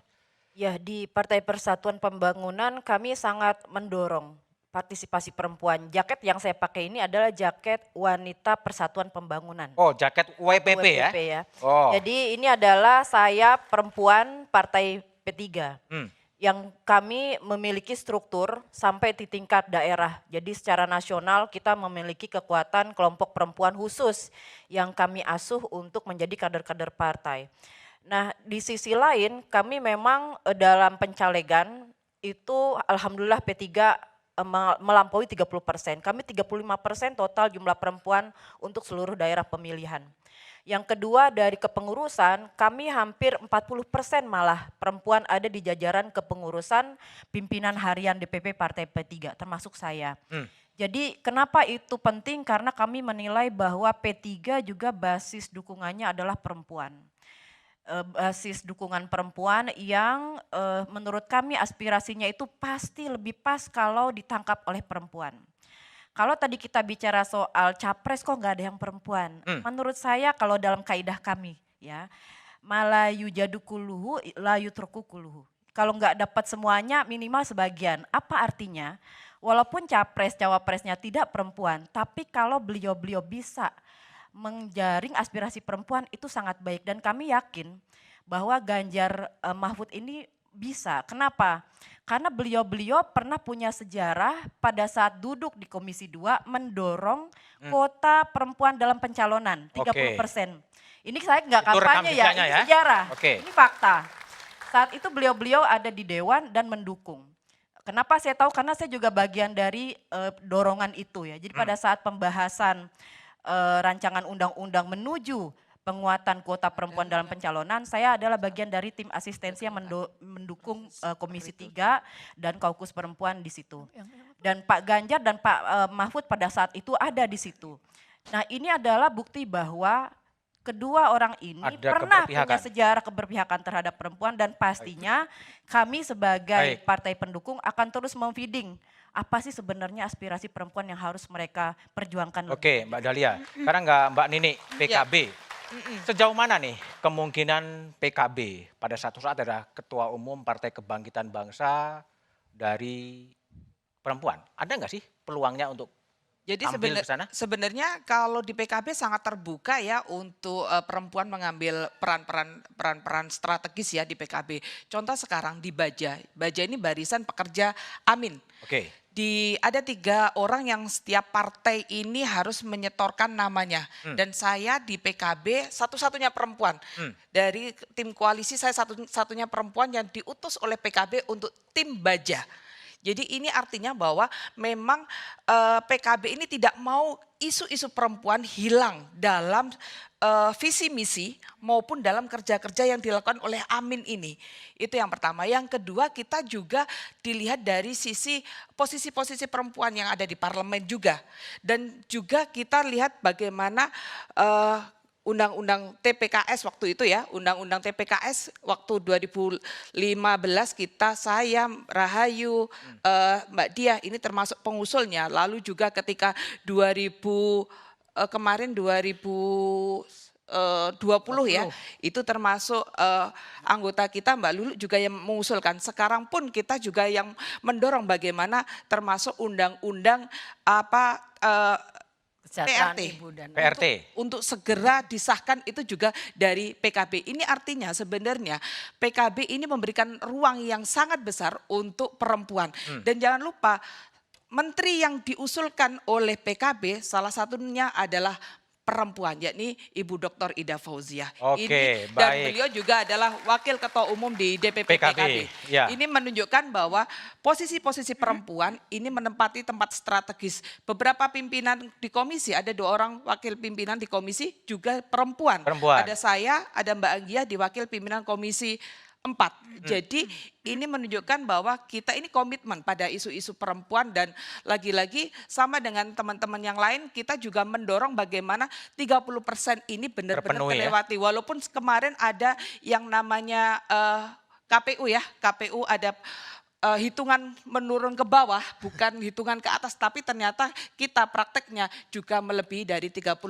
Ya di Partai Persatuan Pembangunan kami sangat mendorong partisipasi perempuan. Jaket yang saya pakai ini adalah jaket Wanita Persatuan Pembangunan. Oh jaket WPP ya? Oh. Jadi ini adalah saya perempuan Partai P3. Yang kami memiliki struktur sampai di tingkat daerah. Jadi secara nasional kita memiliki kekuatan kelompok perempuan khusus yang kami asuh untuk menjadi kader-kader partai. Nah di sisi lain kami memang dalam pencalegan itu alhamdulillah P3 melampaui 30%. Kami 35% total jumlah perempuan untuk seluruh daerah pemilihan. Yang kedua dari kepengurusan kami hampir 40% malah perempuan ada di jajaran kepengurusan pimpinan harian DPP Partai P3 termasuk saya. Jadi kenapa itu penting? Karena kami menilai bahwa P3 juga basis dukungannya adalah perempuan. Basis dukungan perempuan yang menurut kami aspirasinya itu pasti lebih pas kalau ditangkap oleh perempuan. Kalau tadi kita bicara soal capres kok nggak ada yang perempuan. Menurut saya kalau dalam kaidah kami ya, malayu jadukuluhu layu terkukuluhu. Kalau nggak dapat semuanya minimal sebagian. Apa artinya? Walaupun capres cawapresnya tidak perempuan, tapi kalau beliau-beliau bisa menjaring aspirasi perempuan itu sangat baik. Dan kami yakin bahwa Ganjar Mahfud ini bisa. Kenapa? Karena beliau-beliau pernah punya sejarah pada saat duduk di Komisi 2 mendorong kuota perempuan dalam pencalonan 30%. Ini saya nggak Itu rekam kampanye ya, jejaknya ini ya? sejarah, Oke. ini fakta. Saat itu beliau-beliau ada di Dewan dan mendukung. Kenapa saya tahu? Karena saya juga bagian dari dorongan itu ya. Jadi pada saat pembahasan rancangan undang-undang menuju penguatan kuota perempuan dalam pencalonan, saya adalah bagian dari tim asistensi yang mendukung Komisi 3 dan Kaukus Perempuan di situ. Dan Pak Ganjar dan Pak Mahfud pada saat itu ada di situ. Nah, ini adalah bukti bahwa kedua orang ini pernah punya sejarah keberpihakan terhadap perempuan dan pastinya kami sebagai partai pendukung akan terus memfeeding apa sih sebenarnya aspirasi perempuan yang harus mereka perjuangkan. Oke, Mbak Dahlia. Sekarang Mbak Nini, PKB. Sejauh mana nih kemungkinan PKB pada satu saat adalah Ketua Umum Partai Kebangkitan Bangsa dari perempuan? Ada nggak sih peluangnya untuk Jadi tampil ke sana? sebenarnya kalau di PKB sangat terbuka ya untuk perempuan mengambil peran-peran strategis ya di PKB. Contoh sekarang di Baja. Baja ini Barisan Pekerja Amin. Oke. Ada 3 orang yang setiap partai ini harus menyetorkan namanya. Dan saya di PKB satu-satunya perempuan. Dari tim koalisi saya satu-satunya perempuan yang diutus oleh PKB untuk tim Baja. Jadi ini artinya bahwa memang PKB ini tidak mau isu-isu perempuan hilang dalam visi misi maupun dalam kerja-kerja yang dilakukan oleh Amin ini. Itu yang pertama. Yang kedua, kita juga dilihat dari sisi posisi-posisi perempuan yang ada di parlemen juga. Dan juga kita lihat bagaimana Undang-Undang TPKS waktu itu ya, Undang-Undang TPKS waktu 2015 saya, Rahayu, Mbak Diah ini termasuk pengusulnya. Lalu juga ketika 2020 ya, itu termasuk anggota kita Mbak Lulu juga yang mengusulkan. Sekarang pun kita juga yang mendorong bagaimana termasuk undang-undang PRT. Untuk segera disahkan itu juga dari PKB. Ini artinya sebenarnya PKB ini memberikan ruang yang sangat besar untuk perempuan. Dan jangan lupa menteri yang diusulkan oleh PKB salah satunya adalah perempuan, yakni Ibu Dr. Ida Fauziah. Oke, Dan baik. beliau juga adalah wakil ketua umum di DPP PKB. Ya. Ini menunjukkan bahwa posisi-posisi perempuan ini menempati tempat strategis. Beberapa pimpinan di komisi, ada 2 orang wakil pimpinan di komisi juga perempuan. Ada saya, ada Mbak Anggia di wakil pimpinan komisi 4. Jadi ini menunjukkan bahwa kita ini komitmen pada isu-isu perempuan dan lagi-lagi sama dengan teman-teman yang lain kita juga mendorong bagaimana 30% ini benar-benar terlewati. Walaupun kemarin ada yang namanya KPU ya, KPU ada hitungan menurun ke bawah, bukan hitungan ke atas, tapi ternyata kita prakteknya juga melebihi dari 30%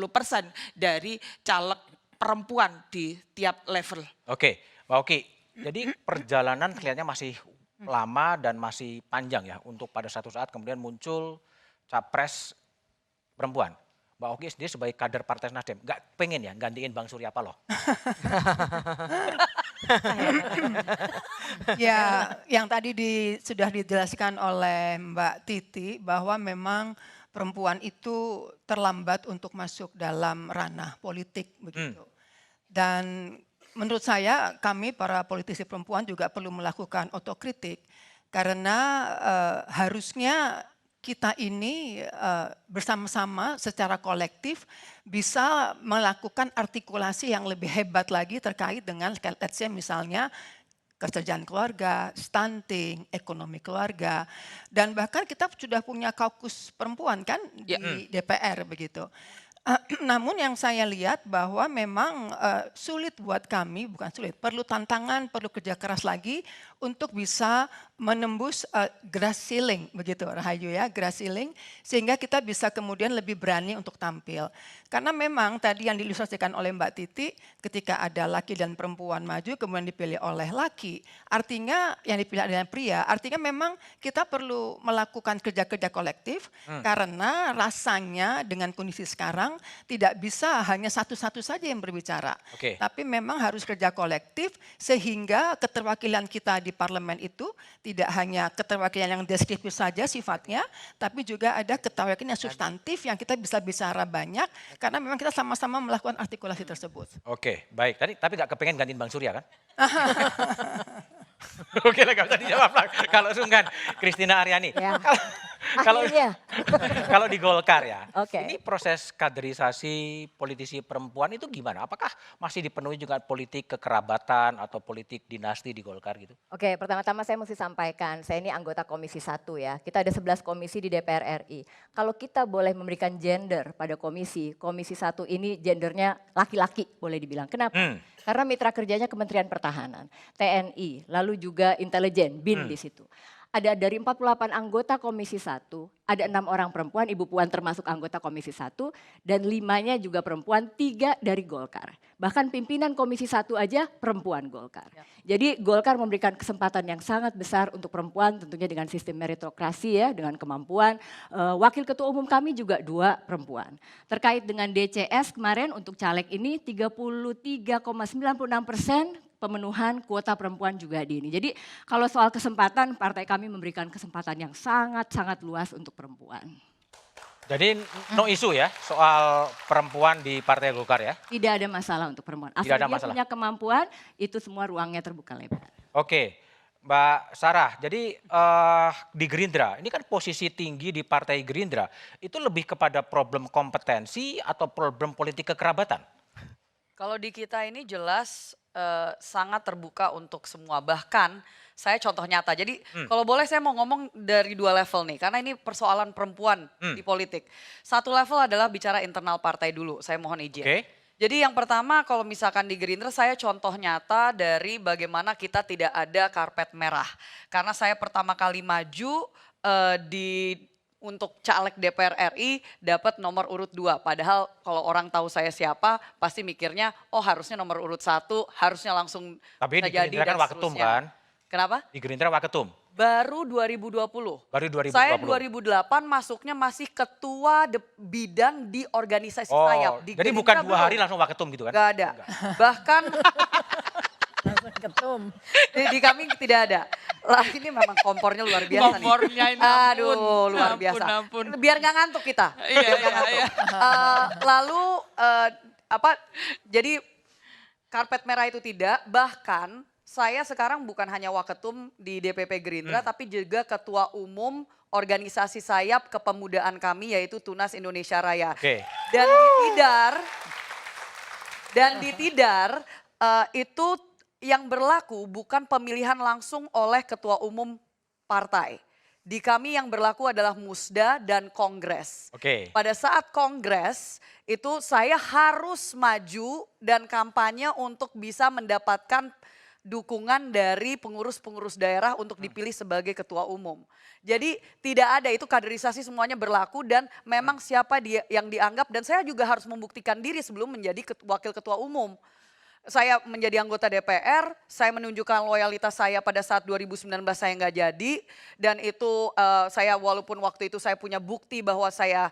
dari caleg perempuan di tiap level. Oke, Mbak Oki. Jadi perjalanan kelihatannya masih lama dan masih panjang ya untuk pada satu saat kemudian muncul capres perempuan. Mbak Oki sendiri sebagai kader Partai Nasdem, nggak pengen ya gantiin Bang Surya Paloh? Ya, yang tadi sudah dijelaskan oleh Mbak Titi bahwa memang perempuan itu terlambat untuk masuk dalam ranah politik begitu. Dan menurut saya kami para politisi perempuan juga perlu melakukan otokritik karena harusnya kita ini bersama-sama secara kolektif bisa melakukan artikulasi yang lebih hebat lagi terkait dengan let's say misalnya ketersediaan keluarga, stunting, ekonomi keluarga, dan bahkan kita sudah punya kaukus perempuan kan di DPR begitu. Namun yang saya lihat bahwa memang sulit buat kami, bukan sulit, perlu tantangan, perlu kerja keras lagi untuk bisa menembus grass ceiling, begitu Rahayu ya, grass ceiling, sehingga kita bisa kemudian lebih berani untuk tampil. Karena memang tadi yang diilustrasikan oleh Mbak Titi, ketika ada laki dan perempuan maju kemudian dipilih oleh laki, artinya yang dipilih adalah pria, artinya memang kita perlu melakukan kerja-kerja kolektif karena rasanya dengan kondisi sekarang tidak bisa hanya satu-satu saja yang berbicara. Tapi memang harus kerja kolektif sehingga keterwakilan kita di parlemen itu tidak hanya keterwakilan yang deskriptif saja sifatnya, tapi juga ada keterwakilan yang substantif yang kita bisa bicara banyak karena memang kita sama-sama melakukan artikulasi tersebut. Oke, baik. Tapi nggak kepengen gantiin Bang Surya kan? Oke lah, gak usah dijawab lah. Kalau sungkan, Christina Aryani. Ya. Kalau di Golkar ya, Oke. ini proses kaderisasi politisi perempuan itu gimana? Apakah masih dipenuhi juga politik kekerabatan atau politik dinasti di Golkar gitu? Oke, pertama-tama saya mesti sampaikan, saya ini anggota Komisi 1 ya. Kita ada 11 komisi di DPR RI. Kalau kita boleh memberikan gender pada Komisi 1 ini gendernya laki-laki boleh dibilang. Kenapa? Karena mitra kerjanya Kementerian Pertahanan, TNI, lalu juga intelijen, BIN di situ. Ada dari 48 anggota Komisi 1, ada 6 orang perempuan, Ibu Puan termasuk anggota Komisi 1, dan 5-nya juga perempuan, 3 dari Golkar. Bahkan pimpinan Komisi 1 aja perempuan Golkar. Jadi Golkar memberikan kesempatan yang sangat besar untuk perempuan, tentunya dengan sistem meritokrasi ya, dengan kemampuan. Wakil Ketua Umum kami juga 2 perempuan. Terkait dengan DCS kemarin untuk caleg ini 33,96% pemenuhan kuota perempuan juga di ini. Jadi kalau soal kesempatan, partai kami memberikan kesempatan yang sangat-sangat luas untuk perempuan. Jadi no isu ya soal perempuan di Partai Golkar ya? Tidak ada masalah untuk perempuan. Asal dia punya kemampuan, itu semua ruangnya terbuka lebar. Oke, Mbak Sarah, jadi di Gerindra, ini kan posisi tinggi di Partai Gerindra, itu lebih kepada problem kompetensi atau problem politik kekerabatan? Kalau di kita ini jelas sangat terbuka untuk semua. Bahkan saya contoh nyata. Jadi kalau boleh saya mau ngomong dari 2 level nih. Karena ini persoalan perempuan di politik. Satu level adalah bicara internal partai dulu. Saya mohon izin. Jadi yang pertama kalau misalkan di Gerindra saya contoh nyata dari bagaimana kita tidak ada karpet merah. Karena saya pertama kali maju untuk caleg DPR RI dapat nomor urut 2. Padahal kalau orang tahu saya siapa pasti mikirnya oh harusnya nomor urut 1, harusnya langsung tapi bisa di Gerindra kan waketum kan? Kenapa? Di Gerindra waketum. Baru 2020. Baru 2020. Saya 2008 masuknya masih ketua bidang di organisasi sayap. Di jadi Gerindra bukan 2 hari belum. langsung waketum gitu kan? Gak ada. Bahkan ketum. Di kami tidak ada. Lah ini memang kompornya luar biasa Kompornya nih. ini ampun, Aduh luar biasa. ampun. Biar nggak ngantuk kita. Iya. Lalu jadi karpet merah itu tidak, bahkan saya sekarang bukan hanya waketum di DPP Gerindra tapi juga ketua umum organisasi sayap kepemudaan kami yaitu Tunas Indonesia Raya. Dan di Tidar itu yang berlaku bukan pemilihan langsung oleh ketua umum partai. Di kami yang berlaku adalah musda dan kongres. Pada saat kongres itu saya harus maju dan kampanye untuk bisa mendapatkan dukungan dari pengurus-pengurus daerah untuk dipilih sebagai ketua umum. Jadi tidak ada itu kaderisasi semuanya berlaku dan memang siapa yang dianggap dan saya juga harus membuktikan diri sebelum menjadi wakil ketua umum. Saya menjadi anggota DPR, saya menunjukkan loyalitas saya pada saat 2019 saya nggak jadi. Dan itu saya walaupun waktu itu saya punya bukti bahwa saya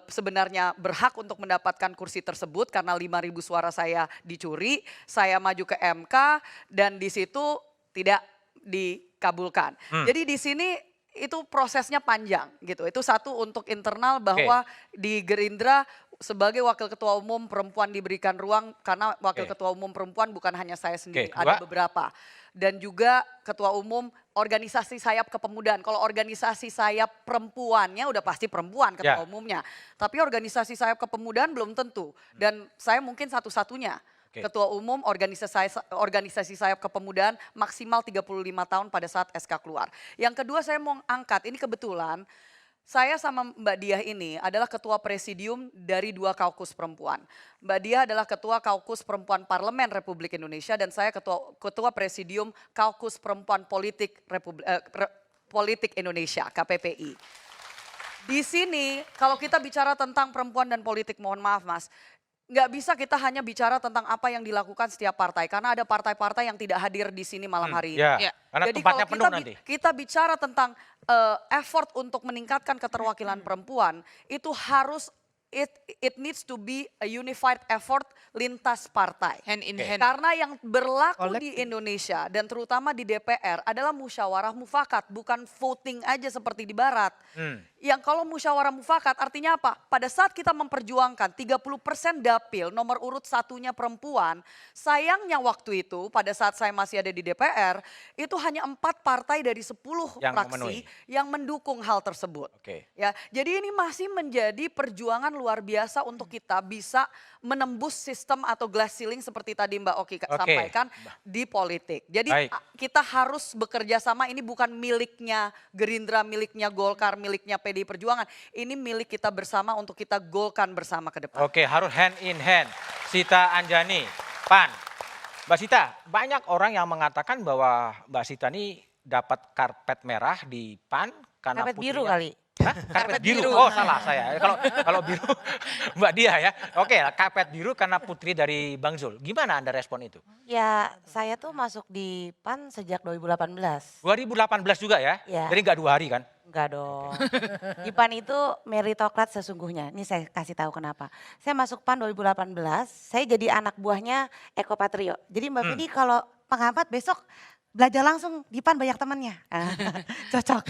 sebenarnya berhak untuk mendapatkan kursi tersebut karena 5.000 suara saya dicuri. Saya maju ke MK dan di situ tidak dikabulkan. Jadi di sini itu prosesnya panjang gitu. Itu satu untuk internal bahwa di Gerindra sebagai wakil ketua umum perempuan diberikan ruang karena wakil ketua umum perempuan bukan hanya saya sendiri, ada beberapa. Dan juga ketua umum organisasi sayap kepemudaan. Kalau organisasi sayap perempuannya udah pasti perempuan ketua umumnya. Tapi organisasi sayap kepemudaan belum tentu. Dan saya mungkin satu-satunya ketua umum organisasi sayap kepemudaan maksimal 35 tahun pada saat SK keluar. Yang kedua saya mau angkat, ini kebetulan saya sama Mbak Diah ini adalah ketua presidium dari 2 kaukus perempuan. Mbak Diah adalah ketua kaukus perempuan Parlemen Republik Indonesia dan saya ketua presidium kaukus perempuan politik Indonesia, KPPI. Di sini kalau kita bicara tentang perempuan dan politik, mohon maaf Mas, nggak bisa kita hanya bicara tentang apa yang dilakukan setiap partai karena ada partai-partai yang tidak hadir di sini malam hari ini. Karena jadi tempatnya kalau penuh nanti. kita bicara tentang effort untuk meningkatkan keterwakilan perempuan itu harus it needs to be a unified effort lintas partai. Hand in hand. Karena yang berlaku di Indonesia dan terutama di DPR adalah musyawarah mufakat, bukan voting aja seperti di Barat. Yang kalau musyawarah mufakat artinya apa? Pada saat kita memperjuangkan 30% dapil nomor urut satunya perempuan, sayangnya waktu itu pada saat saya masih ada di DPR, itu hanya 4 partai dari 10 Yang fraksi memenuhi. yang mendukung hal tersebut. Ya, jadi ini masih menjadi perjuangan luar biasa untuk kita bisa menembus sistem atau glass ceiling seperti tadi Mbak Oki sampaikan di politik. Jadi Baik. kita harus bekerja sama, ini bukan miliknya Gerindra, miliknya Golkar, miliknya PDI Perjuangan. Ini milik kita bersama untuk kita golkan bersama ke depan. Oke, harus hand in hand. Sita Anjani, PAN. Mbak Sita, banyak orang yang mengatakan bahwa Mbak Sita ini dapat karpet merah di PAN karena Karpet biru putrinya- kali. Hah? Karpet biru. Oh, salah saya. Kalau biru Mbak Dia ya. Oke, karpet biru karena putri dari Bang Zul. Gimana Anda respon itu? Ya, saya tuh masuk di PAN sejak 2018. 2018 juga ya? Ya. Jadi nggak 2 hari kan? Enggak dong. Di PAN itu meritokrat sesungguhnya. Ini saya kasih tahu kenapa. Saya masuk PAN 2018, saya jadi anak buahnya Eko Patrio. Jadi Mbak Vini kalau penghambat besok belajar langsung di PAN banyak temannya. Cocok.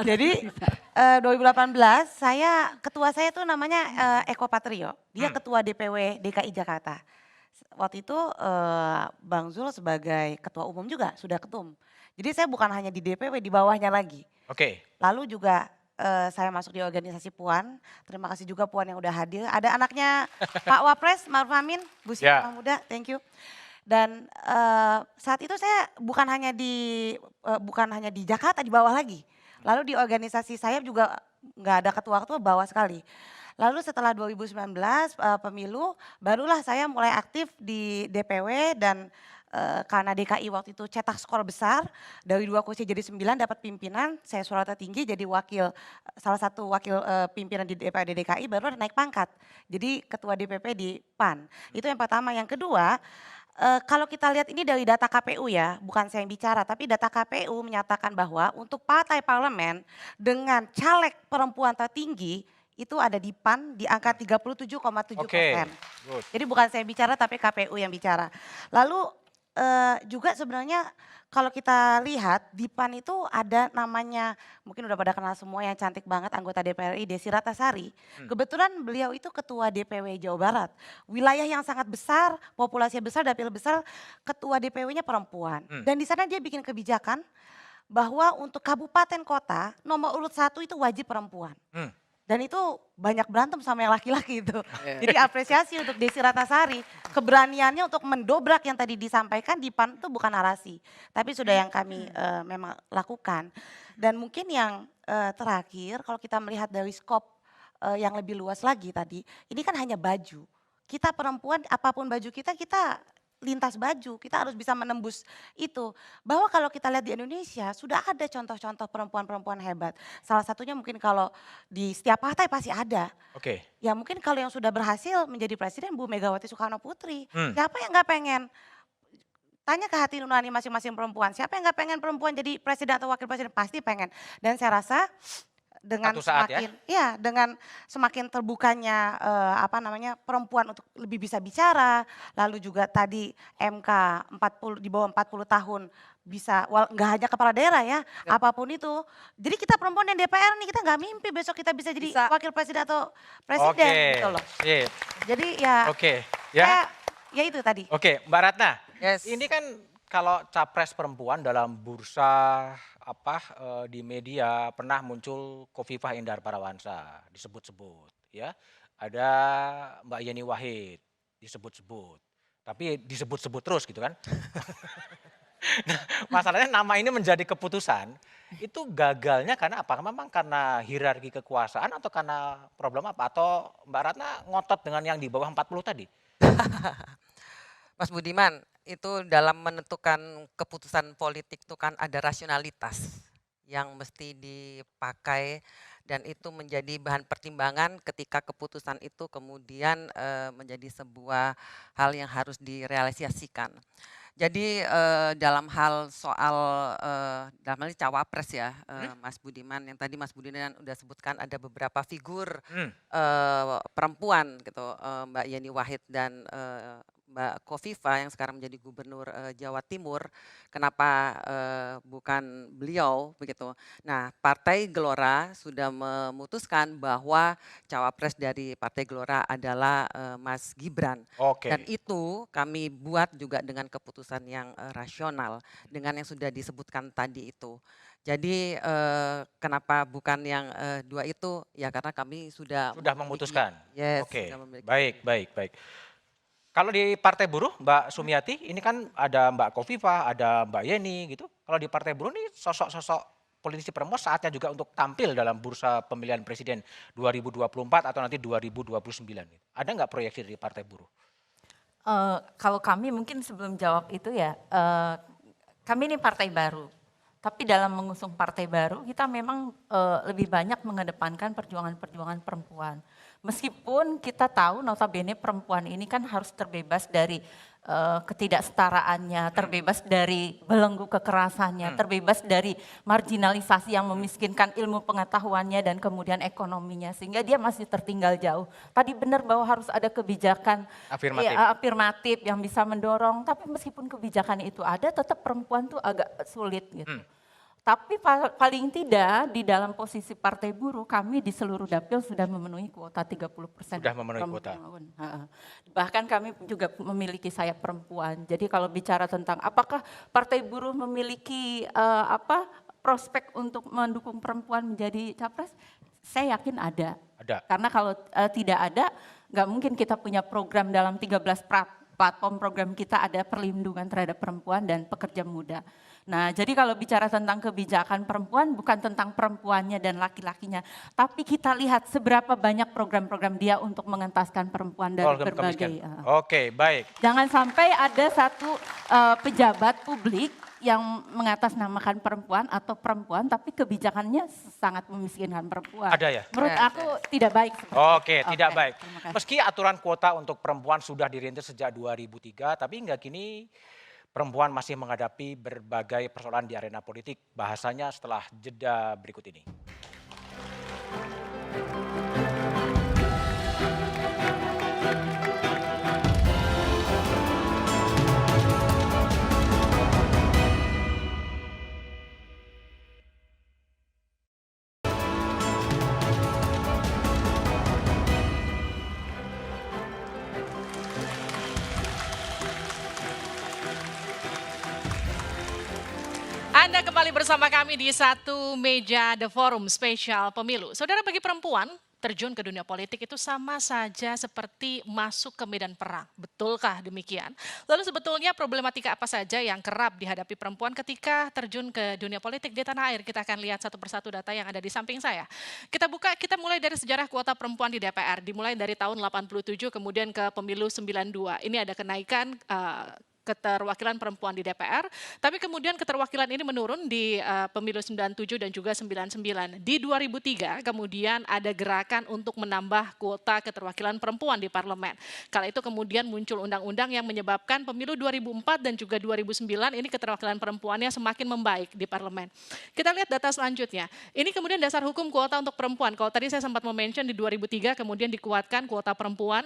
Jadi 2018 ketua saya tuh namanya Eko Patrio. Dia ketua DPW DKI Jakarta. Waktu itu Bang Zul sebagai ketua umum juga sudah ketum. Jadi saya bukan hanya di DPW, di bawahnya lagi. Oke. Lalu juga saya masuk di organisasi Puan. Terima kasih juga Puan yang udah hadir. Ada anaknya Pak Wapres, Maruf Amin, Bu Siti Muda, thank you. Dan saat itu saya bukan hanya di Jakarta, di bawah lagi. Lalu di organisasi saya juga nggak ada ketua-ketua, bawah sekali. Lalu setelah 2019 pemilu, barulah saya mulai aktif di DPW dan karena DKI waktu itu cetak skor besar, dari 2 kursi jadi 9 dapat pimpinan, saya suara tertinggi jadi salah satu wakil pimpinan di DPRD DKI, baru naik pangkat. Jadi ketua DPP di PAN. Itu yang pertama. Yang kedua, kalau kita lihat ini dari data KPU ya, bukan saya yang bicara, tapi data KPU menyatakan bahwa untuk partai parlemen dengan caleg perempuan tertinggi, itu ada di PAN di angka 37,7%. Jadi bukan saya bicara tapi KPU yang bicara. Lalu juga sebenarnya kalau kita lihat di PAN itu ada namanya, mungkin udah pada kenal semua yang cantik banget anggota DPR RI Desi Ratnasari. Kebetulan beliau itu ketua DPW Jawa Barat. Wilayah yang sangat besar, populasi besar, dapil besar, ketua DPW-nya perempuan. Dan di sana dia bikin kebijakan bahwa untuk kabupaten kota nomor urut 1 itu wajib perempuan. Dan itu banyak berantem sama yang laki-laki itu. Jadi apresiasi untuk Desi Ratnasari, keberaniannya untuk mendobrak yang tadi disampaikan di PAN itu bukan narasi, tapi sudah yang kami memang lakukan. Dan mungkin yang terakhir kalau kita melihat dari skop yang lebih luas lagi tadi, ini kan hanya baju. Kita perempuan apapun baju kita lintas baju, kita harus bisa menembus itu. Bahwa kalau kita lihat di Indonesia sudah ada contoh-contoh perempuan-perempuan hebat. Salah satunya mungkin kalau di setiap partai pasti ada. Ya mungkin kalau yang sudah berhasil menjadi presiden Bu Megawati Soekarno Putri. Siapa yang nggak pengen? Tanya ke hati nurani masing-masing perempuan. Siapa yang nggak pengen perempuan jadi presiden atau wakil presiden? Pasti pengen. Dan saya rasa dengan dengan semakin terbukanya perempuan untuk lebih bisa bicara, lalu juga tadi MK 40 di bawah 40 tahun bisa nggak hanya kepala daerah ya, apapun itu. Jadi kita perempuan yang DPR nih kita nggak mimpi besok kita bisa jadi wakil presiden atau presiden gitu loh. Jadi ya itu tadi. Mbak Ratna. Ini kan kalau capres perempuan dalam bursa di media pernah muncul Khofifah Indar Parawansa disebut-sebut ya. Ada Mbak Yeni Wahid disebut-sebut. Tapi disebut-sebut terus gitu kan. Nah, masalahnya nama ini menjadi keputusan itu gagalnya karena apa? Memang karena hierarki kekuasaan atau karena problem apa? Atau Mbak Ratna ngotot dengan yang di bawah 40 tadi? Mas Budiman, itu dalam menentukan keputusan politik itu kan ada rasionalitas yang mesti dipakai dan itu menjadi bahan pertimbangan ketika keputusan itu kemudian menjadi sebuah hal yang harus direalisasikan. Jadi dalam hal soal dalam hal ini cawapres ya, Mas Budiman, yang tadi Mas Budiman udah sebutkan ada beberapa figur perempuan gitu, Mbak Yeni Wahid dan Mbak Kofifa yang sekarang menjadi Gubernur Jawa Timur. Kenapa bukan beliau begitu? Nah, Partai Gelora sudah memutuskan bahwa cawapres dari Partai Gelora adalah Mas Gibran. Oke. Dan itu kami buat juga dengan keputusan yang rasional, dengan yang sudah disebutkan tadi itu. Jadi kenapa bukan yang dua itu? Ya karena kami sudah memutuskan. Yes. Oke. sudah memiliki. Baik. Kalau di Partai Buruh, Mbak Sumiati, ini kan ada Mbak Kofifa, ada Mbak Yeni gitu. Kalau di Partai Buruh nih sosok-sosok politisi perempuan saatnya juga untuk tampil dalam bursa pemilihan presiden 2024 atau nanti 2029. Ada nggak proyeksi dari Partai Buruh? Kalau kami mungkin sebelum jawab itu ya, kami ini partai baru. Tapi dalam mengusung partai baru kita memang lebih banyak mengedepankan perjuangan-perjuangan perempuan. Meskipun kita tahu notabene perempuan ini kan harus terbebas dari ketidaksetaraannya, terbebas dari belenggu kekerasannya, terbebas dari marginalisasi yang memiskinkan ilmu pengetahuannya dan kemudian ekonominya. Sehingga dia masih tertinggal jauh. Tadi benar bahwa harus ada kebijakan afirmatif yang bisa mendorong. Tapi meskipun kebijakan itu ada, tetap perempuan tuh agak sulit gitu. Tapi paling tidak di dalam posisi Partai Buruh kami di seluruh dapil sudah memenuhi kuota 30%. Sudah memenuhi kuota. Bahkan kami juga memiliki sayap perempuan. Jadi kalau bicara tentang apakah Partai Buruh memiliki prospek untuk mendukung perempuan menjadi capres, saya yakin ada. Karena kalau tidak ada, nggak mungkin kita punya program dalam 13 platform program kita ada perlindungan terhadap perempuan dan pekerja muda. Nah, jadi kalau bicara tentang kebijakan perempuan bukan tentang perempuannya dan laki-lakinya, tapi kita lihat seberapa banyak program-program dia untuk mengentaskan perempuan dari berbagai. Oke, baik. Jangan sampai ada satu pejabat publik yang mengatasnamakan perempuan atau perempuan, tapi kebijakannya sangat memiskinkan perempuan. Ada ya? Menurut aku tidak baik. Oke, tidak baik. Meski aturan kuota untuk perempuan sudah dirintis sejak 2003, tapi hingga kini perempuan masih menghadapi berbagai persoalan di arena politik. Bahasanya setelah jeda berikut ini. Anda kembali bersama kami di satu meja The Forum spesial pemilu. Saudara, bagi perempuan, terjun ke dunia politik itu sama saja seperti masuk ke medan perang. Betulkah demikian? Lalu sebetulnya problematika apa saja yang kerap dihadapi perempuan ketika terjun ke dunia politik di tanah air? Kita akan lihat satu persatu data yang ada di samping saya. Kita mulai dari sejarah kuota perempuan di DPR. Dimulai dari tahun 87 kemudian ke pemilu 92. Ini ada kenaikan keterwakilan perempuan di DPR, tapi kemudian keterwakilan ini menurun di pemilu 97 dan juga 99. Di 2003 kemudian ada gerakan untuk menambah kuota keterwakilan perempuan di parlemen. Kala itu kemudian muncul undang-undang yang menyebabkan pemilu 2004 dan juga 2009 ini keterwakilan perempuannya semakin membaik di parlemen. Kita lihat data selanjutnya. Ini kemudian dasar hukum kuota untuk perempuan. Kalau tadi saya sempat mention di 2003 kemudian dikuatkan kuota perempuan,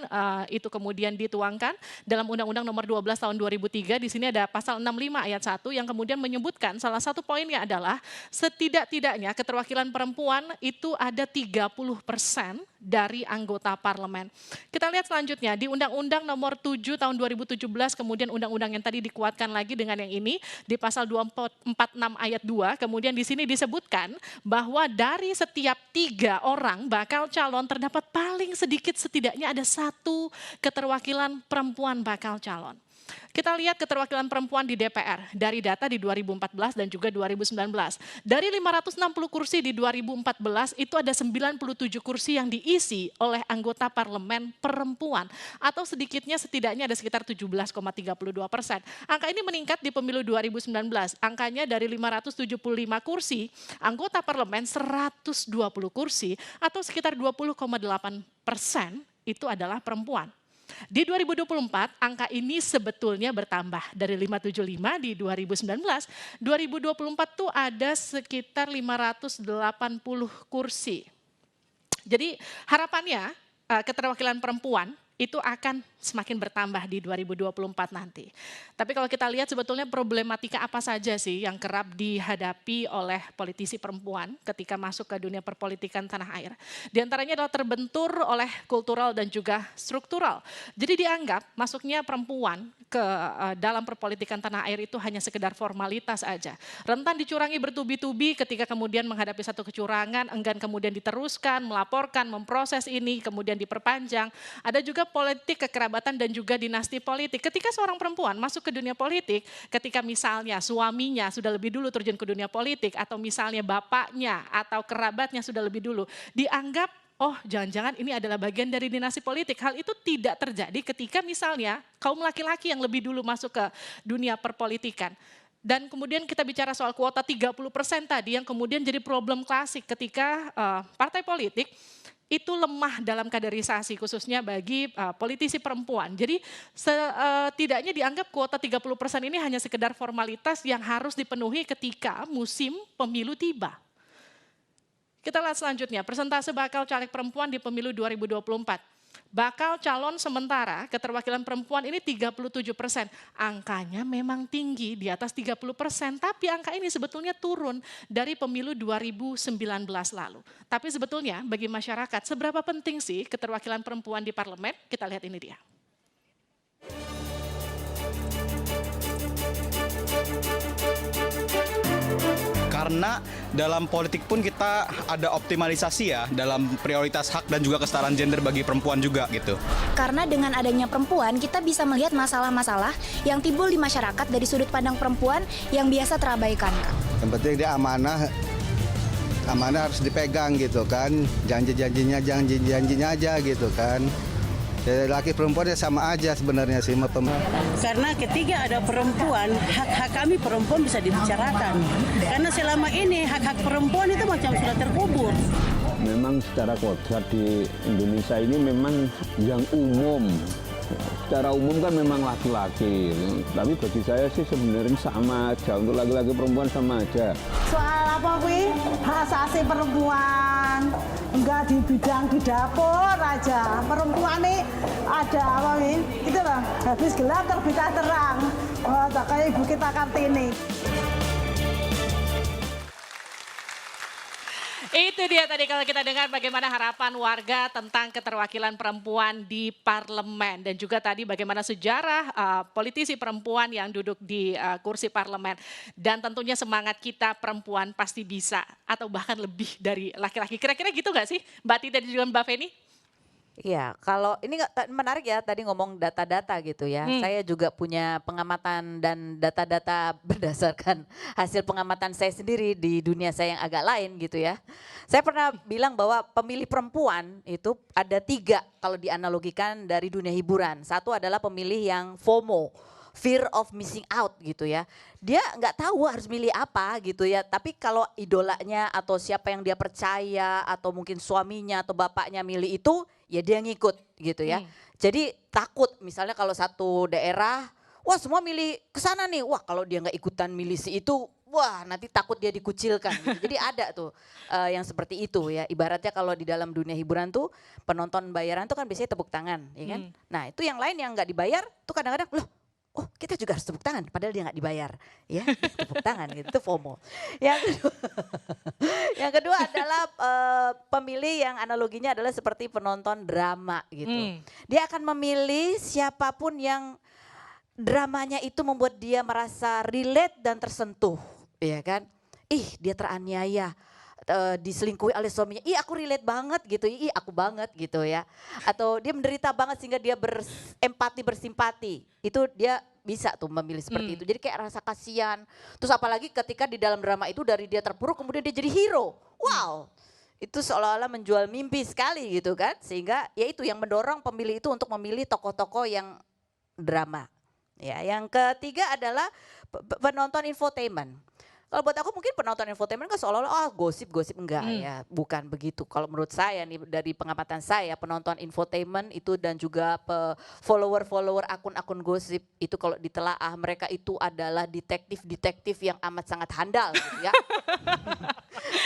itu kemudian dituangkan dalam Undang-Undang Nomor 12 Tahun 2003. Di sini ada pasal 65 ayat 1 yang kemudian menyebutkan salah satu poinnya adalah setidak-tidaknya keterwakilan perempuan itu ada 30% dari anggota parlemen. Kita lihat selanjutnya di Undang-Undang Nomor 7 Tahun 2017 kemudian undang-undang yang tadi dikuatkan lagi dengan yang ini di pasal 246 ayat 2 kemudian di sini disebutkan bahwa dari setiap 3 orang bakal calon terdapat paling sedikit setidaknya ada 1 keterwakilan perempuan bakal calon. Kita lihat keterwakilan perempuan di DPR dari data di 2014 dan juga 2019. Dari 560 kursi di 2014 itu ada 97 kursi yang diisi oleh anggota parlemen perempuan atau sedikitnya setidaknya ada sekitar 17,32%. Angka ini meningkat di pemilu 2019. Angkanya dari 575 kursi, anggota parlemen 120 kursi atau sekitar 20,8% itu adalah perempuan. Di 2024 angka ini sebetulnya bertambah dari 575 di 2019. 2024 tuh ada sekitar 580 kursi. Jadi harapannya keterwakilan perempuan itu akan semakin bertambah di 2024 nanti. Tapi kalau kita lihat sebetulnya problematika apa saja sih yang kerap dihadapi oleh politisi perempuan ketika masuk ke dunia perpolitikan tanah air. Di antaranya adalah terbentur oleh kultural dan juga struktural. Jadi dianggap masuknya perempuan ke dalam perpolitikan tanah air itu hanya sekedar formalitas aja. Rentan dicurangi bertubi-tubi ketika kemudian menghadapi satu kecurangan, enggan kemudian diteruskan, melaporkan, memproses ini, kemudian diperpanjang. Ada juga politik kekerabatan dan juga dinasti politik. Ketika seorang perempuan masuk ke dunia politik, ketika misalnya suaminya sudah lebih dulu terjun ke dunia politik, atau misalnya bapaknya atau kerabatnya sudah lebih dulu, dianggap, oh jangan-jangan ini adalah bagian dari dinasti politik. Hal itu tidak terjadi ketika misalnya kaum laki-laki yang lebih dulu masuk ke dunia perpolitikan. Dan kemudian kita bicara soal kuota 30% tadi yang kemudian jadi problem klasik ketika partai politik itu lemah dalam kaderisasi khususnya bagi politisi perempuan. Jadi setidaknya dianggap kuota 30% ini hanya sekedar formalitas yang harus dipenuhi ketika musim pemilu tiba. Kita lihat selanjutnya, persentase bakal caleg perempuan di pemilu 2024. Bakal calon sementara keterwakilan perempuan ini 37%. Angkanya memang tinggi di atas 30%, tapi angka ini sebetulnya turun dari pemilu 2019 lalu. Tapi sebetulnya bagi masyarakat seberapa penting sih keterwakilan perempuan di parlemen? Kita lihat ini dia. Karena dalam politik pun kita ada optimalisasi ya dalam prioritas hak dan juga kesetaraan gender bagi perempuan juga gitu. Karena dengan adanya perempuan kita bisa melihat masalah-masalah yang timbul di masyarakat dari sudut pandang perempuan yang biasa terabaikan. Yang penting dia amanah harus dipegang gitu kan, janji-janjinya aja gitu kan. Laki perempuan ya sama aja sebenarnya sih. Karena ketika ada perempuan, hak-hak kami perempuan bisa dibicarakan. Karena selama ini hak-hak perempuan itu macam sudah terkubur. Memang secara kodrat di Indonesia ini memang yang umum. Secara umum kan memang laki-laki, tapi bagi saya sih sebenarnya sama aja, untuk laki-laki perempuan sama aja. Soal apa wih? Hak asasi perempuan, enggak di bidang di dapur aja. Perempuan nih ada apa wih? Itu loh, habis gelap terbitah terang. Oh, kayak ibu kita Kartini. Itu dia tadi kalau kita dengar bagaimana harapan warga tentang keterwakilan perempuan di parlemen. Dan juga tadi bagaimana sejarah politisi perempuan yang duduk di kursi parlemen. Dan tentunya semangat kita perempuan pasti bisa atau bahkan lebih dari laki-laki. Kira-kira gitu gak sih Mbak Tita dan juga Mbak Feni? Iya, kalau ini menarik ya tadi ngomong data-data gitu ya. Saya juga punya pengamatan dan data-data berdasarkan hasil pengamatan saya sendiri di dunia saya yang agak lain gitu ya. Saya pernah bilang bahwa pemilih perempuan itu ada 3 kalau dianalogikan dari dunia hiburan. Satu adalah pemilih yang FOMO, fear of missing out gitu ya. Dia nggak tahu harus milih apa gitu ya. Tapi kalau idolanya atau siapa yang dia percaya atau mungkin suaminya atau bapaknya milih itu, ya dia ngikut gitu ya. Jadi takut misalnya kalau satu daerah, wah semua milih ke sana nih. Wah kalau dia nggak ikutan milih si itu, wah nanti takut dia dikucilkan. Gitu. Jadi ada tuh yang seperti itu ya. Ibaratnya kalau di dalam dunia hiburan tuh penonton bayaran tuh kan biasanya tepuk tangan, ya kan? Nah itu yang lain yang nggak dibayar tuh kadang-kadang loh. Oh kita juga harus tepuk tangan padahal dia nggak dibayar ya tepuk tangan gitu itu FOMO. Yang kedua adalah pemilih yang analoginya adalah seperti penonton drama gitu. Dia akan memilih siapapun yang dramanya itu membuat dia merasa relate dan tersentuh, ya kan? Ih dia teraniaya, diselingkuhi oleh suaminya, ih aku relate banget gitu, ih aku banget gitu ya. Atau dia menderita banget sehingga dia berempati, bersimpati. Itu dia bisa tuh memilih seperti itu. Jadi kayak rasa kasihan. Terus apalagi ketika di dalam drama itu dari dia terpuruk kemudian dia jadi hero. Wow, itu seolah-olah menjual mimpi sekali gitu kan. Sehingga ya itu yang mendorong pemilih itu untuk memilih tokoh-tokoh yang drama. Ya, yang ketiga adalah penonton infotainment. Kalau buat aku mungkin penonton infotainment kan seolah-olah gosip-gosip, enggak ya, bukan begitu. Kalau menurut saya nih dari pengamatan saya, penonton infotainment itu dan juga follower-follower akun-akun gosip itu kalau ditelaah mereka itu adalah detektif-detektif yang amat sangat handal gitu ya.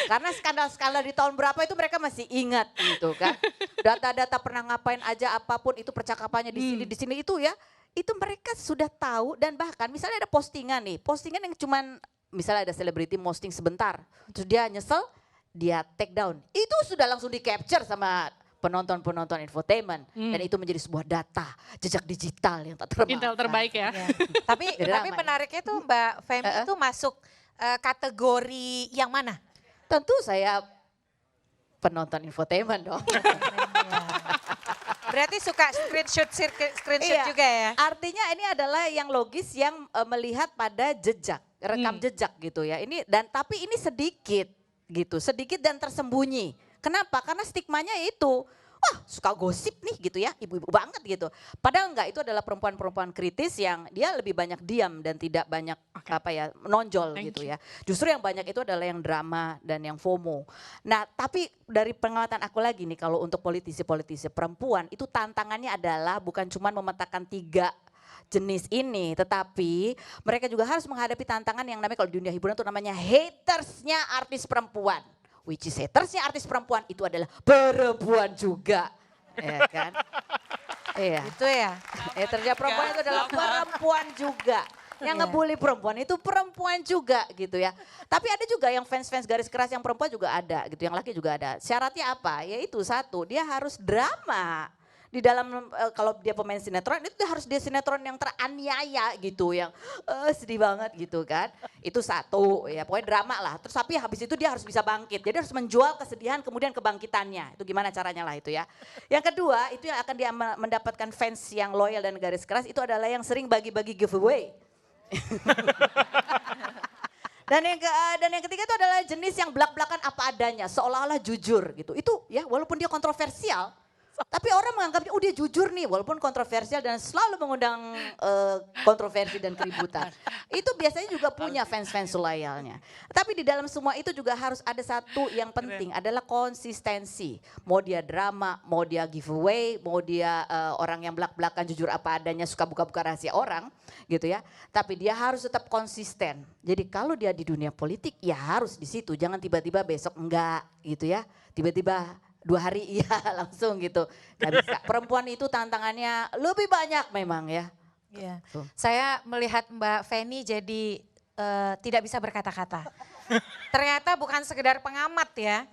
Karena skandal-skandal di tahun berapa itu mereka masih ingat gitu kan. Data-data pernah ngapain aja apapun itu percakapannya di sini itu ya. Itu mereka sudah tahu dan bahkan misalnya ada postingan yang cuman misalnya ada selebriti posting sebentar, terus dia nyesel, dia take down. Itu sudah langsung di capture sama penonton-penonton infotainment dan itu menjadi sebuah data jejak digital yang tak termaafkan. Intel terbaik ya. Tapi menariknya tuh Mbak Femi itu masuk kategori yang mana? Tentu saya penonton infotainment dong. Berarti suka screenshot juga ya? Artinya ini adalah yang logis yang melihat pada jejak, rekam jejak gitu ya. Tapi ini sedikit gitu, sedikit dan tersembunyi. Kenapa? Karena stigmanya itu, wah suka gosip nih gitu ya, ibu-ibu banget gitu. Padahal enggak, itu adalah perempuan-perempuan kritis yang dia lebih banyak diam dan tidak banyak menonjol gitu ya. Justru yang banyak itu adalah yang drama dan yang FOMO. Nah tapi dari pengamatan aku lagi nih, kalau untuk politisi-politisi perempuan itu tantangannya adalah bukan cuma memetakan 3 jenis ini, tetapi mereka juga harus menghadapi tantangan yang namanya kalau di dunia hiburan itu namanya hatersnya artis perempuan. Which is hatersnya artis perempuan itu adalah perempuan juga, ya kan? Iya. Itu ya. Hatersnya perempuan itu adalah perempuan juga. Yang ngebully perempuan itu perempuan juga gitu ya. Tapi ada juga yang fans-fans garis keras yang perempuan juga ada gitu, yang laki juga ada. Syaratnya apa? Yaitu satu, dia harus drama. Di dalam kalau dia pemain sinetron itu harus dia sinetron yang teraniaya gitu, yang sedih banget gitu kan. Itu satu ya, pokoknya drama lah. Terus tapi habis itu dia harus bisa bangkit. Jadi harus menjual kesedihan kemudian kebangkitannya. Itu gimana caranya lah itu ya. Yang kedua itu yang akan dia mendapatkan fans yang loyal dan garis keras itu adalah yang sering bagi-bagi giveaway. Dan yang ketiga itu adalah jenis yang belak-belakan apa adanya, seolah-olah jujur gitu. Itu ya walaupun dia kontroversial, tapi orang menganggapnya dia jujur nih walaupun kontroversial dan selalu mengundang kontroversi dan keributan. Itu biasanya juga punya fans-fans loyalnya. Tapi di dalam semua itu juga harus ada satu yang penting adalah konsistensi. Mau dia drama, mau dia giveaway, mau dia orang yang belak-belakan jujur apa adanya suka buka-buka rahasia orang gitu ya. Tapi dia harus tetap konsisten. Jadi kalau dia di dunia politik ya harus di situ. Jangan tiba-tiba besok enggak gitu ya. Tiba-tiba 2 hari iya langsung gitu. Gak bisa. Perempuan itu tantangannya lebih banyak memang ya. Iya. Saya melihat Mbak Feni jadi tidak bisa berkata-kata. Ternyata bukan sekedar pengamat ya.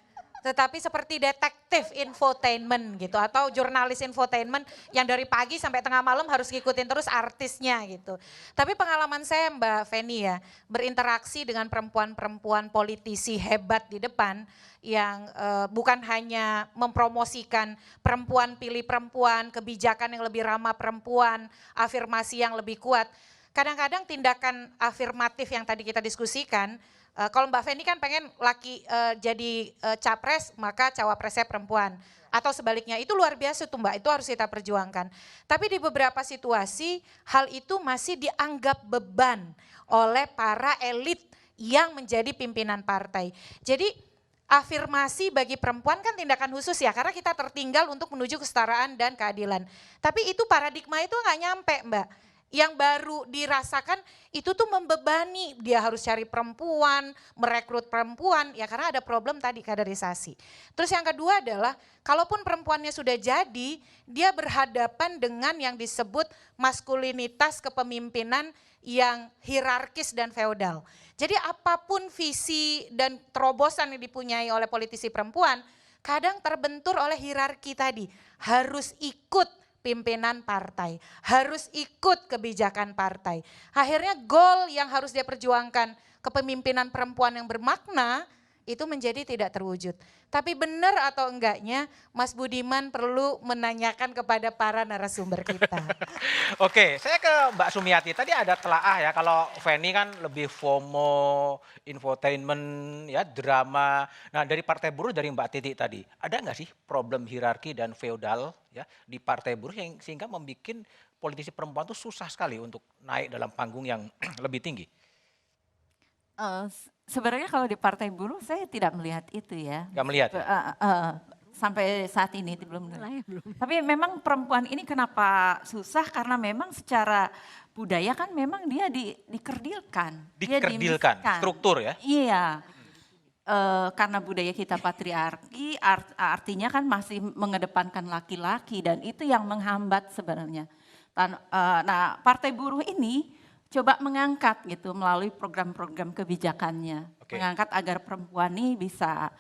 Tetapi seperti detektif infotainment gitu. Atau jurnalis infotainment yang dari pagi sampai tengah malam harus ngikutin terus artisnya gitu. Tapi pengalaman saya Mbak Feni ya. Berinteraksi dengan perempuan-perempuan politisi hebat di depan. Yang bukan hanya mempromosikan perempuan pilih perempuan, kebijakan yang lebih ramah perempuan, afirmasi yang lebih kuat. Kadang-kadang tindakan afirmatif yang tadi kita diskusikan, kalau Mbak Feni kan pengen laki jadi capres, maka cawapresnya perempuan. Atau sebaliknya, itu luar biasa tuh Mbak, itu harus kita perjuangkan. Tapi di beberapa situasi, hal itu masih dianggap beban oleh para elit yang menjadi pimpinan partai. Jadi afirmasi bagi perempuan kan tindakan khusus ya, karena kita tertinggal untuk menuju kesetaraan dan keadilan. Tapi itu paradigma itu nggak nyampe Mbak. Yang baru dirasakan itu tuh membebani, dia harus cari perempuan, merekrut perempuan, ya karena ada problem tadi kaderisasi. Terus yang kedua adalah, kalaupun perempuannya sudah jadi, dia berhadapan dengan yang disebut maskulinitas kepemimpinan yang hierarkis dan feodal. Jadi apapun visi dan terobosan yang dipunyai oleh politisi perempuan, kadang terbentur oleh hierarki tadi. Harus ikut pimpinan partai, harus ikut kebijakan partai. Akhirnya goal yang harus dia perjuangkan, kepemimpinan perempuan yang bermakna, itu menjadi tidak terwujud. Tapi benar atau enggaknya Mas Budiman perlu menanyakan kepada para narasumber kita. Oke, saya ke Mbak Sumiati. Tadi ada telaah ya, kalau Feni kan lebih FOMO, infotainment, ya drama. Nah dari Partai Buruh, dari Mbak Titi tadi, ada nggak sih problem hierarki dan feodal ya di Partai Buruh yang sehingga membuat politisi perempuan itu susah sekali untuk naik dalam panggung yang lebih tinggi? Sebenarnya kalau di Partai Buruh saya tidak melihat itu ya. Nggak melihat ya? Sampai saat ini belum. Tapi memang perempuan ini kenapa susah karena memang secara budaya kan memang dia dikerdilkan. Dia Dikerdilkan, dimiskan. struktur ya? Iya. Karena budaya kita patriarki artinya kan masih mengedepankan laki-laki dan itu yang menghambat sebenarnya. Nah, Partai Buruh ini coba mengangkat gitu melalui program-program kebijakannya. Mengangkat agar perempuan ini bisa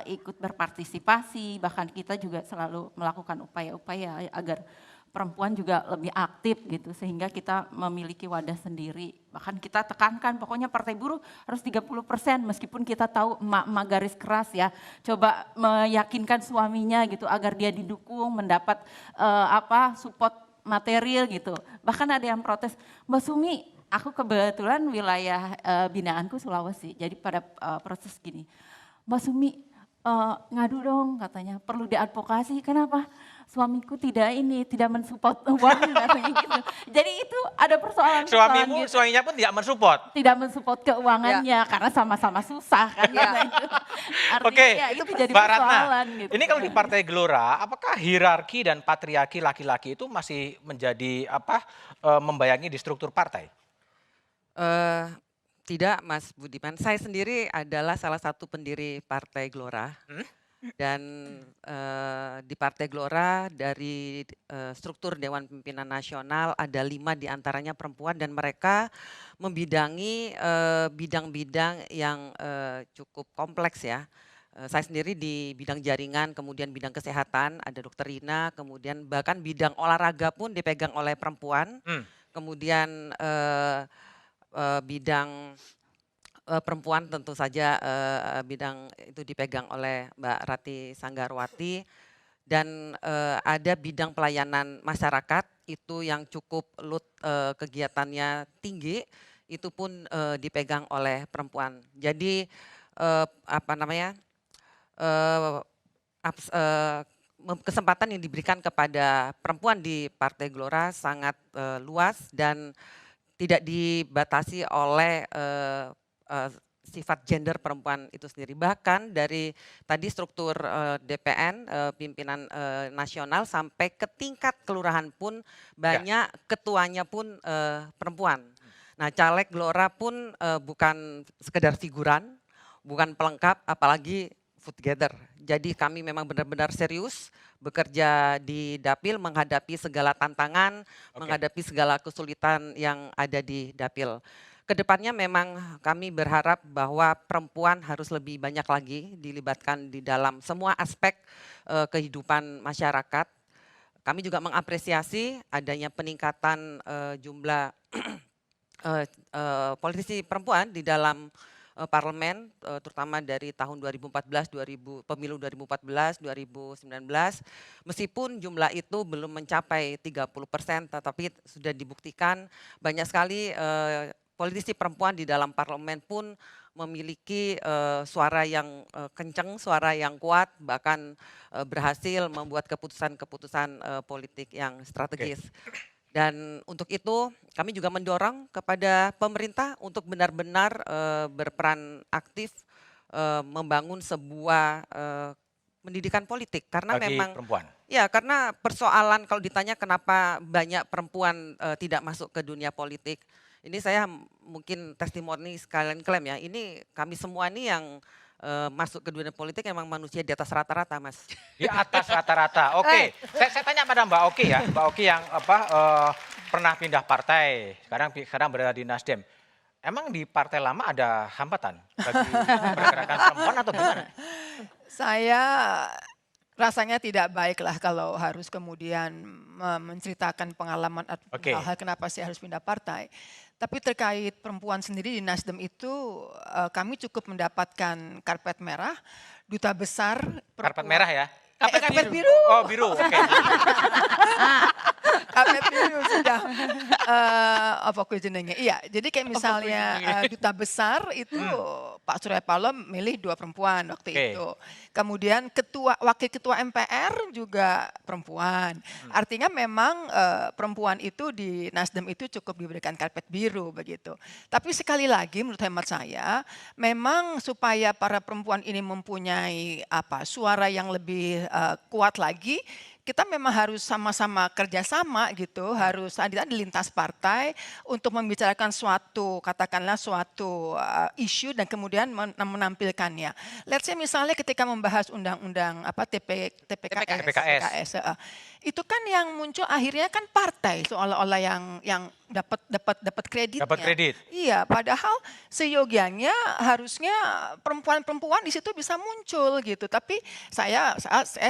ikut berpartisipasi, bahkan kita juga selalu melakukan upaya-upaya agar perempuan juga lebih aktif gitu sehingga kita memiliki wadah sendiri. Bahkan kita tekankan pokoknya Partai Buruh harus 30% meskipun kita tahu emak-emak garis keras ya. Coba meyakinkan suaminya gitu agar dia didukung, mendapat support material gitu. Bahkan ada yang protes, Mbak Sumi, aku kebetulan wilayah binaanku Sulawesi. Jadi pada proses gini, Mbak Sumi ngadu dong katanya, perlu diadvokasi. Kenapa? Suamiku tidak mensupport uang katanya gitu. Jadi itu ada persoalan. Suaminya pun tidak mensupport? Tidak mensupport keuangannya karena sama-sama susah kan. Artinya itu menjadi Mbak Ratna, persoalan gitu. ini kalau di Partai Gelora, apakah hierarki dan patriarki laki-laki itu masih menjadi membayangi di struktur partai? Tidak Mas Budiman, saya sendiri adalah salah satu pendiri Partai Gelora. Dan di Partai Gelora dari struktur Dewan Pimpinan Nasional ada 5 diantaranya perempuan dan mereka membidangi bidang-bidang yang cukup kompleks ya. Saya sendiri di bidang jaringan, kemudian bidang kesehatan, ada Dokter Rina, kemudian bahkan bidang olahraga pun dipegang oleh perempuan. Kemudian bidang perempuan tentu saja bidang itu dipegang oleh Mbak Rati Sanggarwati dan ada bidang pelayanan masyarakat itu yang cukup kegiatannya tinggi itu pun dipegang oleh perempuan. Jadi kesempatan yang diberikan kepada perempuan di Partai Gelora sangat luas dan tidak dibatasi oleh sifat gender perempuan itu sendiri. Bahkan dari tadi struktur DPN, pimpinan nasional sampai ke tingkat kelurahan pun banyak ketuanya pun perempuan. Nah caleg Gelora pun bukan sekedar figuran, bukan pelengkap, apalagi food gather. Jadi kami memang benar-benar serius bekerja di Dapil menghadapi segala tantangan, menghadapi segala kesulitan yang ada di Dapil. Kedepannya memang kami berharap bahwa perempuan harus lebih banyak lagi dilibatkan di dalam semua aspek kehidupan masyarakat. Kami juga mengapresiasi adanya peningkatan jumlah politisi perempuan di dalam parlemen, terutama dari tahun 2014, pemilu 2014, 2019, meskipun jumlah itu belum mencapai 30%, tetapi sudah dibuktikan banyak sekali politisi perempuan di dalam parlemen pun memiliki suara yang kencang, suara yang kuat, bahkan berhasil membuat keputusan-keputusan politik yang strategis. Dan untuk itu kami juga mendorong kepada pemerintah untuk benar-benar berperan aktif membangun sebuah pendidikan politik karena bagi memang perempuan. Ya, karena persoalan kalau ditanya kenapa banyak perempuan tidak masuk ke dunia politik. Ini saya mungkin testimoni sekalian klaim ya. Ini kami semua nih yang masuk ke dunia politik emang manusia di atas rata-rata, Mas. Di atas rata-rata. Oke. Saya tanya pada Mbak Oki ya. Mbak Oki yang pernah pindah partai, sekarang berada di Nasdem. Emang di partai lama ada hambatan bagi pergerakan perempuan atau gimana? Saya rasanya tidak baik lah kalau harus kemudian menceritakan pengalaman atau hal kenapa saya harus pindah partai. Tapi terkait perempuan sendiri di Nasdem itu kami cukup mendapatkan karpet merah, duta besar perempuan. Karpet merah ya? Karpet biru. Oh biru, oke. Karpet biru sudah. Apa jenengnya? Iya, jadi kayak misalnya duta besar itu Pak Surya Paloh milih 2 perempuan waktu itu. Kemudian wakil ketua MPR juga perempuan. Artinya memang perempuan itu di Nasdem itu cukup diberikan karpet biru begitu. Tapi sekali lagi menurut hemat saya, memang supaya para perempuan ini mempunyai suara yang lebih kuat lagi, kita memang harus sama-sama kerjasama gitu, harus ada di lintas partai untuk membicarakan katakanlah suatu isu dan kemudian menampilkannya. Let's say misalnya ketika membahas undang-undang TPKS, itu kan yang muncul akhirnya kan partai seolah-olah yang dapat kreditnya. Dapat kredit. Iya, padahal seyogianya harusnya perempuan-perempuan di situ bisa muncul gitu. Tapi saya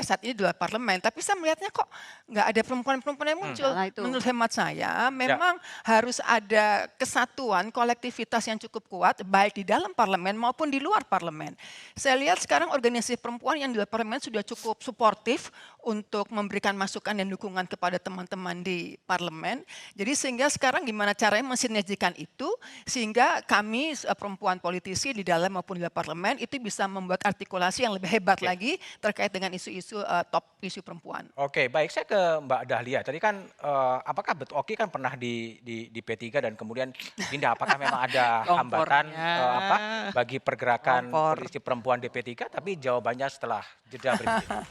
saat ini di luar parlemen, tapi saya melihatnya kok nggak ada perempuan-perempuan yang muncul. Menurut hemat saya, memang harus ada kesatuan, kolektivitas yang cukup kuat, baik di dalam parlemen maupun di luar parlemen. Saya lihat sekarang organisasi perempuan yang di luar parlemen sudah cukup suportif untuk memberikan masukan dan dukungan kepada teman-teman di parlemen. Jadi sehingga sekarang gimana caranya mensinergikan itu, sehingga kami perempuan politisi di dalam maupun di luar parlemen itu bisa membuat artikulasi yang lebih hebat lagi terkait dengan isu-isu top isu perempuan. Oke, baik, saya ke Mbak Dahlia. Tadi kan apakah betul Oki kan pernah di P3 dan kemudian pindah, apakah memang ada hambatan bagi pergerakan politisi perempuan di P3? Tapi jawabannya setelah jeda berikut ini.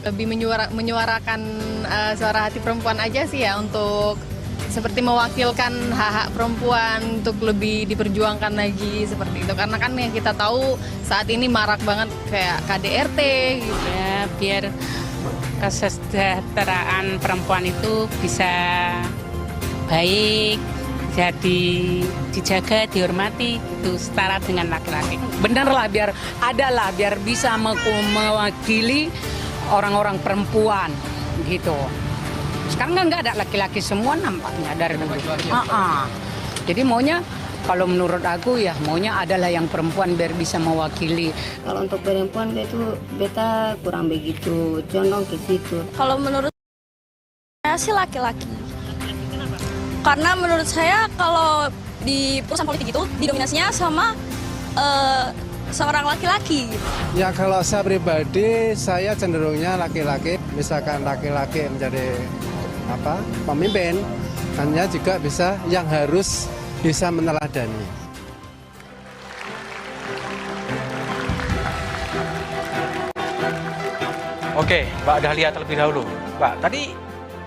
Lebih menyuarakan suara hati perempuan aja sih ya, untuk seperti mewakilkan hak-hak perempuan untuk lebih diperjuangkan lagi seperti itu. Karena kan yang kita tahu saat ini marak banget kayak KDRT gitu. Ya, biar kesejahteraan perempuan itu bisa baik, jadi dijaga, dihormati, itu setara dengan laki-laki. Bener lah, biar bisa mewakili orang-orang perempuan gitu. Sekarang kan nggak ada laki-laki semua nampaknya dari dulu. Jadi maunya, kalau menurut aku ya maunya adalah yang perempuan biar bisa mewakili. Kalau untuk perempuan itu beta kurang begitu condong ke situ. Kalau menurut saya sih laki-laki. Karena menurut saya kalau di perusahaan politik itu didominasinya sama seorang laki-laki. Ya kalau saya pribadi, saya cenderungnya laki-laki. Misalkan laki-laki menjadi pemimpin, hanya juga bisa yang harus bisa meneladani. Oke, Mbak Dahlia terlebih dahulu. Mbak, tadi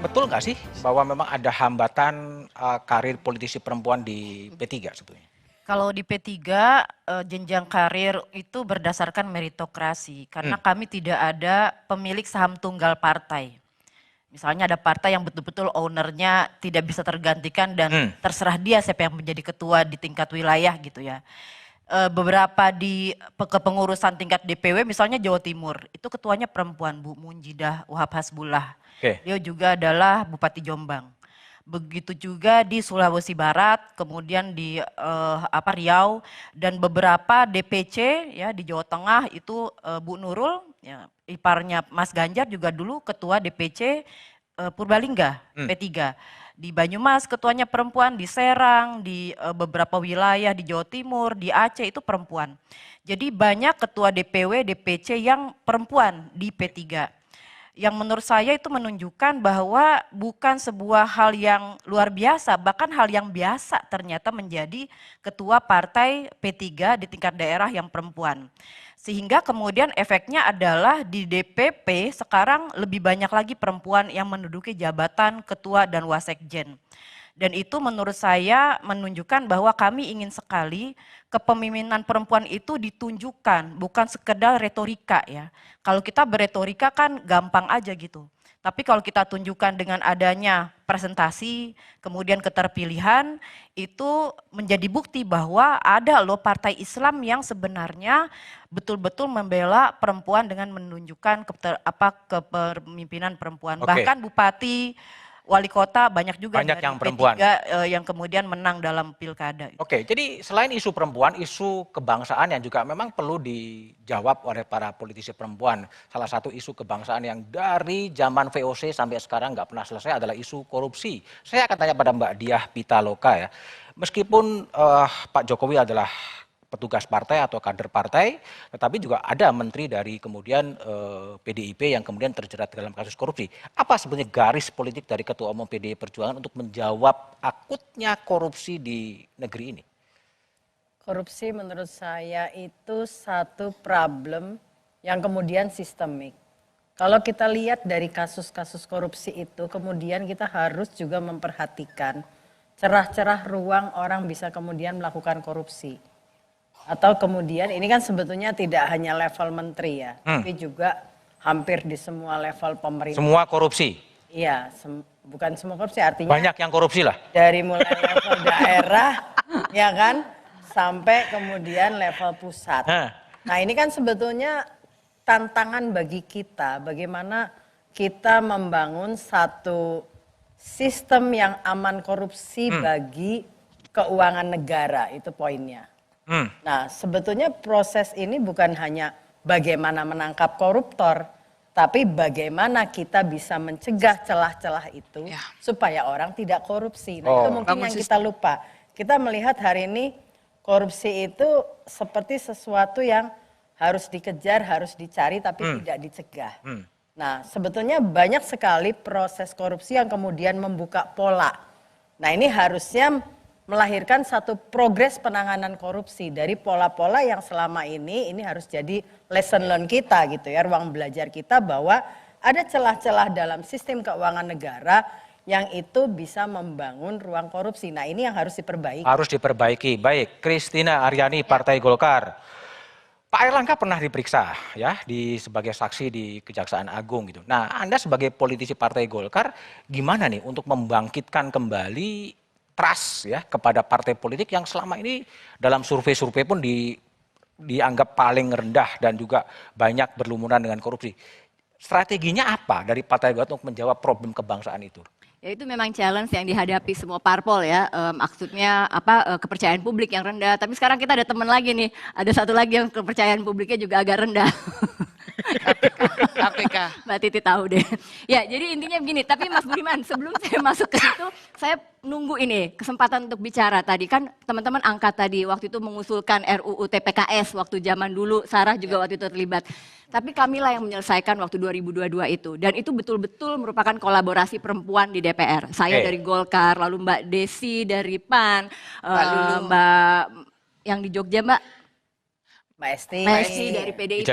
betul nggak sih bahwa memang ada hambatan karir politisi perempuan di P3 sebetulnya? Kalau di P3 jenjang karir itu berdasarkan meritokrasi, karena kami tidak ada pemilik saham tunggal partai. Misalnya ada partai yang betul-betul ownernya tidak bisa tergantikan dan terserah dia siapa yang menjadi ketua di tingkat wilayah gitu ya. Beberapa di kepengurusan tingkat DPW misalnya Jawa Timur, itu ketuanya perempuan, Bu Munjidah Wahab Hasbullah. Dia juga adalah Bupati Jombang. Begitu juga di Sulawesi Barat, kemudian di Riau, dan beberapa DPC ya di Jawa Tengah itu Bu Nurul, ya, iparnya Mas Ganjar juga dulu ketua DPC Purbalingga P3. Di Banyumas ketuanya perempuan, di Serang, di beberapa wilayah di Jawa Timur, di Aceh itu perempuan. Jadi banyak ketua DPW, DPC yang perempuan di P3. Yang menurut saya itu menunjukkan bahwa bukan sebuah hal yang luar biasa, bahkan hal yang biasa ternyata menjadi ketua partai P3 di tingkat daerah yang perempuan. Sehingga kemudian efeknya adalah di DPP sekarang lebih banyak lagi perempuan yang menduduki jabatan ketua dan wasekjen. Dan itu menurut saya menunjukkan bahwa kami ingin sekali kepemimpinan perempuan itu ditunjukkan, bukan sekedar retorika ya. Kalau kita berretorika kan gampang aja gitu. Tapi kalau kita tunjukkan dengan adanya presentasi, kemudian keterpilihan, itu menjadi bukti bahwa ada loh partai Islam yang sebenarnya betul-betul membela perempuan dengan menunjukkan kepemimpinan perempuan. Bahkan Bupati wali kota banyak juga Banyak dari yang perempuan. P3 yang kemudian menang dalam pilkada. Oke, jadi selain isu perempuan, isu kebangsaan yang juga memang perlu dijawab oleh para politisi perempuan. Salah satu isu kebangsaan yang dari zaman VOC sampai sekarang nggak pernah selesai adalah isu korupsi. Saya akan tanya pada Mbak Diah Pitaloka ya. Meskipun Pak Jokowi adalah petugas partai atau kader partai, tetapi juga ada menteri dari kemudian PDIP yang kemudian terjerat dalam kasus korupsi. Apa sebenarnya garis politik dari Ketua Umum PDI Perjuangan untuk menjawab akutnya korupsi di negeri ini? Korupsi menurut saya itu satu problem yang kemudian sistemik. Kalau kita lihat dari kasus-kasus korupsi itu, kemudian kita harus juga memperhatikan cerah-cerah ruang orang bisa kemudian melakukan korupsi. Atau kemudian ini kan sebetulnya tidak hanya level menteri ya, tapi juga hampir di semua level pemerintah. Semua korupsi? Iya, bukan semua korupsi artinya. Banyak yang korupsi lah? Dari mulai level daerah, ya kan, sampai kemudian level pusat. Nah ini kan sebetulnya tantangan bagi kita, bagaimana kita membangun satu sistem yang aman korupsi bagi keuangan negara, itu poinnya. Nah, sebetulnya proses ini bukan hanya bagaimana menangkap koruptor, tapi bagaimana kita bisa mencegah celah-celah itu supaya orang tidak korupsi. Nah, itu mungkin yang kita lupa. Kita melihat hari ini korupsi itu seperti sesuatu yang harus dikejar, harus dicari, tapi tidak dicegah. Nah, sebetulnya banyak sekali proses korupsi yang kemudian membuka pola. Nah, ini harusnya melahirkan satu progres penanganan korupsi dari pola-pola yang selama ini harus jadi lesson learn kita gitu ya, ruang belajar kita bahwa ada celah-celah dalam sistem keuangan negara yang itu bisa membangun ruang korupsi. Nah ini yang harus diperbaiki. Harus diperbaiki. Baik, Christina Aryani Partai Golkar. Pak Airlangga pernah diperiksa ya sebagai saksi di Kejaksaan Agung gitu. Nah Anda sebagai politisi Partai Golkar gimana nih untuk membangkitkan kembali trust ya kepada partai politik yang selama ini dalam survei-survei pun dianggap paling rendah dan juga banyak berlumuran dengan korupsi. Strateginya apa dari Partai Golkar untuk menjawab problem kebangsaan itu? Ya itu memang challenge yang dihadapi semua parpol ya, maksudnya kepercayaan publik yang rendah. Tapi sekarang kita ada teman lagi nih, ada satu lagi yang kepercayaan publiknya juga agak rendah. KPK. Mbak Titi tahu deh. Ya jadi intinya begini, tapi Mas Budiman sebelum saya masuk ke situ, saya nunggu ini kesempatan untuk bicara tadi. Kan teman-teman angkat tadi waktu itu mengusulkan RUU TPKS waktu zaman dulu, Sarah juga waktu itu terlibat. Tapi kamilah yang menyelesaikan waktu 2022 itu. Dan itu betul-betul merupakan kolaborasi perempuan di DPR. Saya dari Golkar, lalu Mbak Desi dari PAN, Mbak yang di Jogja Mbak Esti dari PDIP.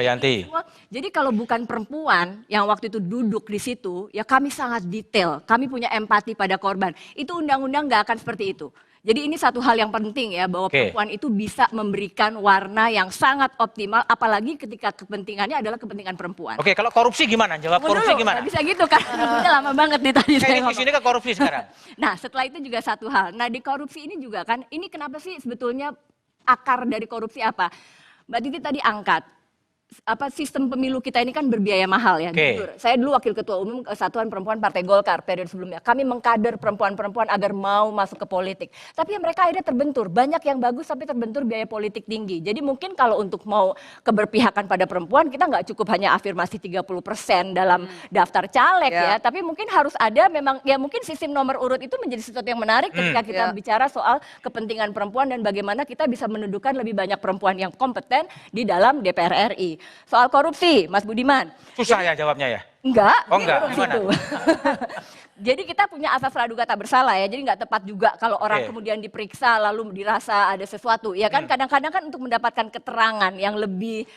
Jadi kalau bukan perempuan yang waktu itu duduk di situ, ya kami sangat detail, kami punya empati pada korban. Itu undang-undang nggak akan seperti itu. Jadi ini satu hal yang penting ya, bahwa perempuan itu bisa memberikan warna yang sangat optimal, apalagi ketika kepentingannya adalah kepentingan perempuan. Oke, kalau korupsi gimana? Jawab korupsi gimana? Nggak bisa gitu kan, lama banget nih tadi saya ngomong. Di sini ke korupsi sekarang. Nah setelah itu juga satu hal, nah di korupsi ini juga kan, ini kenapa sih sebetulnya akar dari korupsi apa? Mbak Titi tadi angkat, sistem pemilu kita ini kan berbiaya mahal ya. Jujur. Saya dulu Wakil Ketua Umum Kesatuan Perempuan Partai Golkar periode sebelumnya. Kami mengkader perempuan-perempuan agar mau masuk ke politik. Tapi mereka akhirnya terbentur, banyak yang bagus tapi terbentur biaya politik tinggi. Jadi mungkin kalau untuk mau keberpihakan pada perempuan, kita nggak cukup hanya afirmasi 30% dalam daftar caleg ya. Tapi mungkin harus ada memang, ya mungkin sistem nomor urut itu menjadi sesuatu yang menarik ketika kita bicara soal kepentingan perempuan dan bagaimana kita bisa mendudukan lebih banyak perempuan yang kompeten di dalam DPR RI. Soal korupsi, Mas Budiman. Susah ya jawabnya ya? Enggak. Oh enggak, gimana? Jadi kita punya asas praduga tak bersalah ya, jadi nggak tepat juga kalau orang kemudian diperiksa lalu dirasa ada sesuatu. Ya kan kadang-kadang kan untuk mendapatkan keterangan yang lebih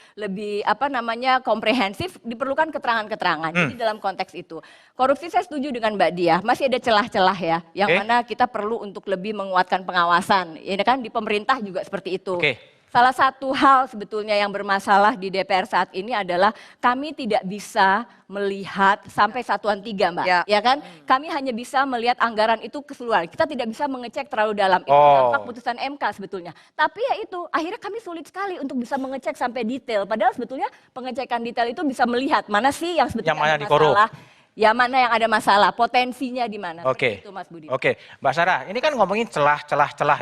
komprehensif diperlukan keterangan-keterangan. Jadi dalam konteks itu. Korupsi saya setuju dengan Mbak Diah, masih ada celah-celah ya, yang mana kita perlu untuk lebih menguatkan pengawasan. Ya kan di pemerintah juga seperti itu. Salah satu hal sebetulnya yang bermasalah di DPR saat ini adalah kami tidak bisa melihat sampai satuan 3 Mbak, ya kan? Kami hanya bisa melihat anggaran itu keseluruhan. Kita tidak bisa mengecek terlalu dalam. Itu dampak putusan MK sebetulnya. Tapi ya itu, akhirnya kami sulit sekali untuk bisa mengecek sampai detail. Padahal sebetulnya pengecekan detail itu bisa melihat mana sih yang sebetulnya ada masalah. Ya mana yang ada masalah, potensinya di mana. Oke. Itu Mas Budi. Oke, Mbak Sarah, ini kan ngomongin celah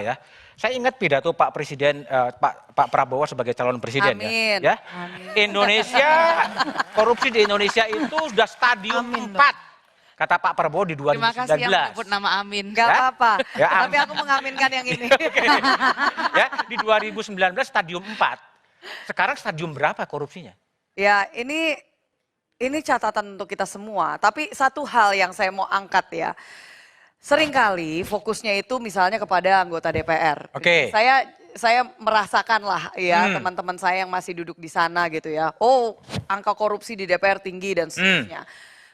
ya. Saya ingat pidato Pak Presiden, Pak Prabowo sebagai calon presiden Amin. ya. Indonesia, korupsi di Indonesia itu sudah stadium 4. Kata Pak Prabowo di 2019. Terima kasih yang menyebut nama Amin. Gak apa-apa, Ya, tapi aku mengaminkan yang ini. Ya, di 2019 stadium 4. Sekarang stadium berapa korupsinya? Ya, ini catatan untuk kita semua. Tapi satu hal yang saya mau angkat ya. Seringkali fokusnya itu misalnya kepada anggota DPR. Oke. Saya merasakan lah ya teman-teman saya yang masih duduk di sana gitu ya. Oh, angka korupsi di DPR tinggi dan seterusnya.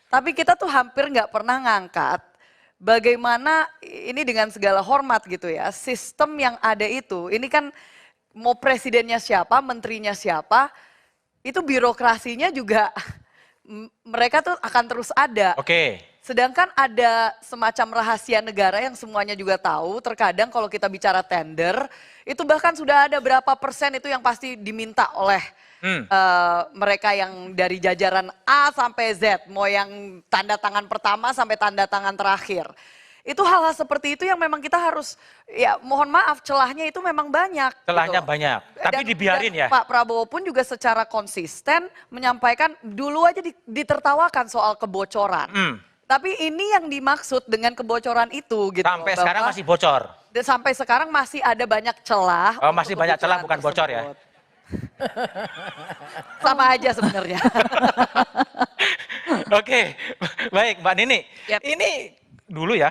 Tapi kita tuh hampir nggak pernah ngangkat bagaimana ini dengan segala hormat gitu ya. Sistem yang ada itu, ini kan mau presidennya siapa, menterinya siapa, itu birokrasinya juga mereka tuh akan terus ada. Oke. Sedangkan ada semacam rahasia negara yang semuanya juga tahu. Terkadang kalau kita bicara tender, itu bahkan sudah ada berapa persen itu yang pasti diminta oleh mereka yang dari jajaran A sampai Z. Mau yang tanda tangan pertama sampai tanda tangan terakhir. Itu hal-hal seperti itu yang memang kita harus, ya mohon maaf celahnya itu memang banyak. Celahnya gitu. banyak, tapi dibiarin ya. Pak Prabowo pun juga secara konsisten menyampaikan dulu aja ditertawakan soal kebocoran. Tapi ini yang dimaksud dengan kebocoran itu gitu. Sampai sekarang masih bocor. Sampai sekarang masih ada banyak celah. Oh, masih banyak celah bukan bocor ya. Sama aja sebenarnya. Oke, baik Mbak Nini. Ini dulu ya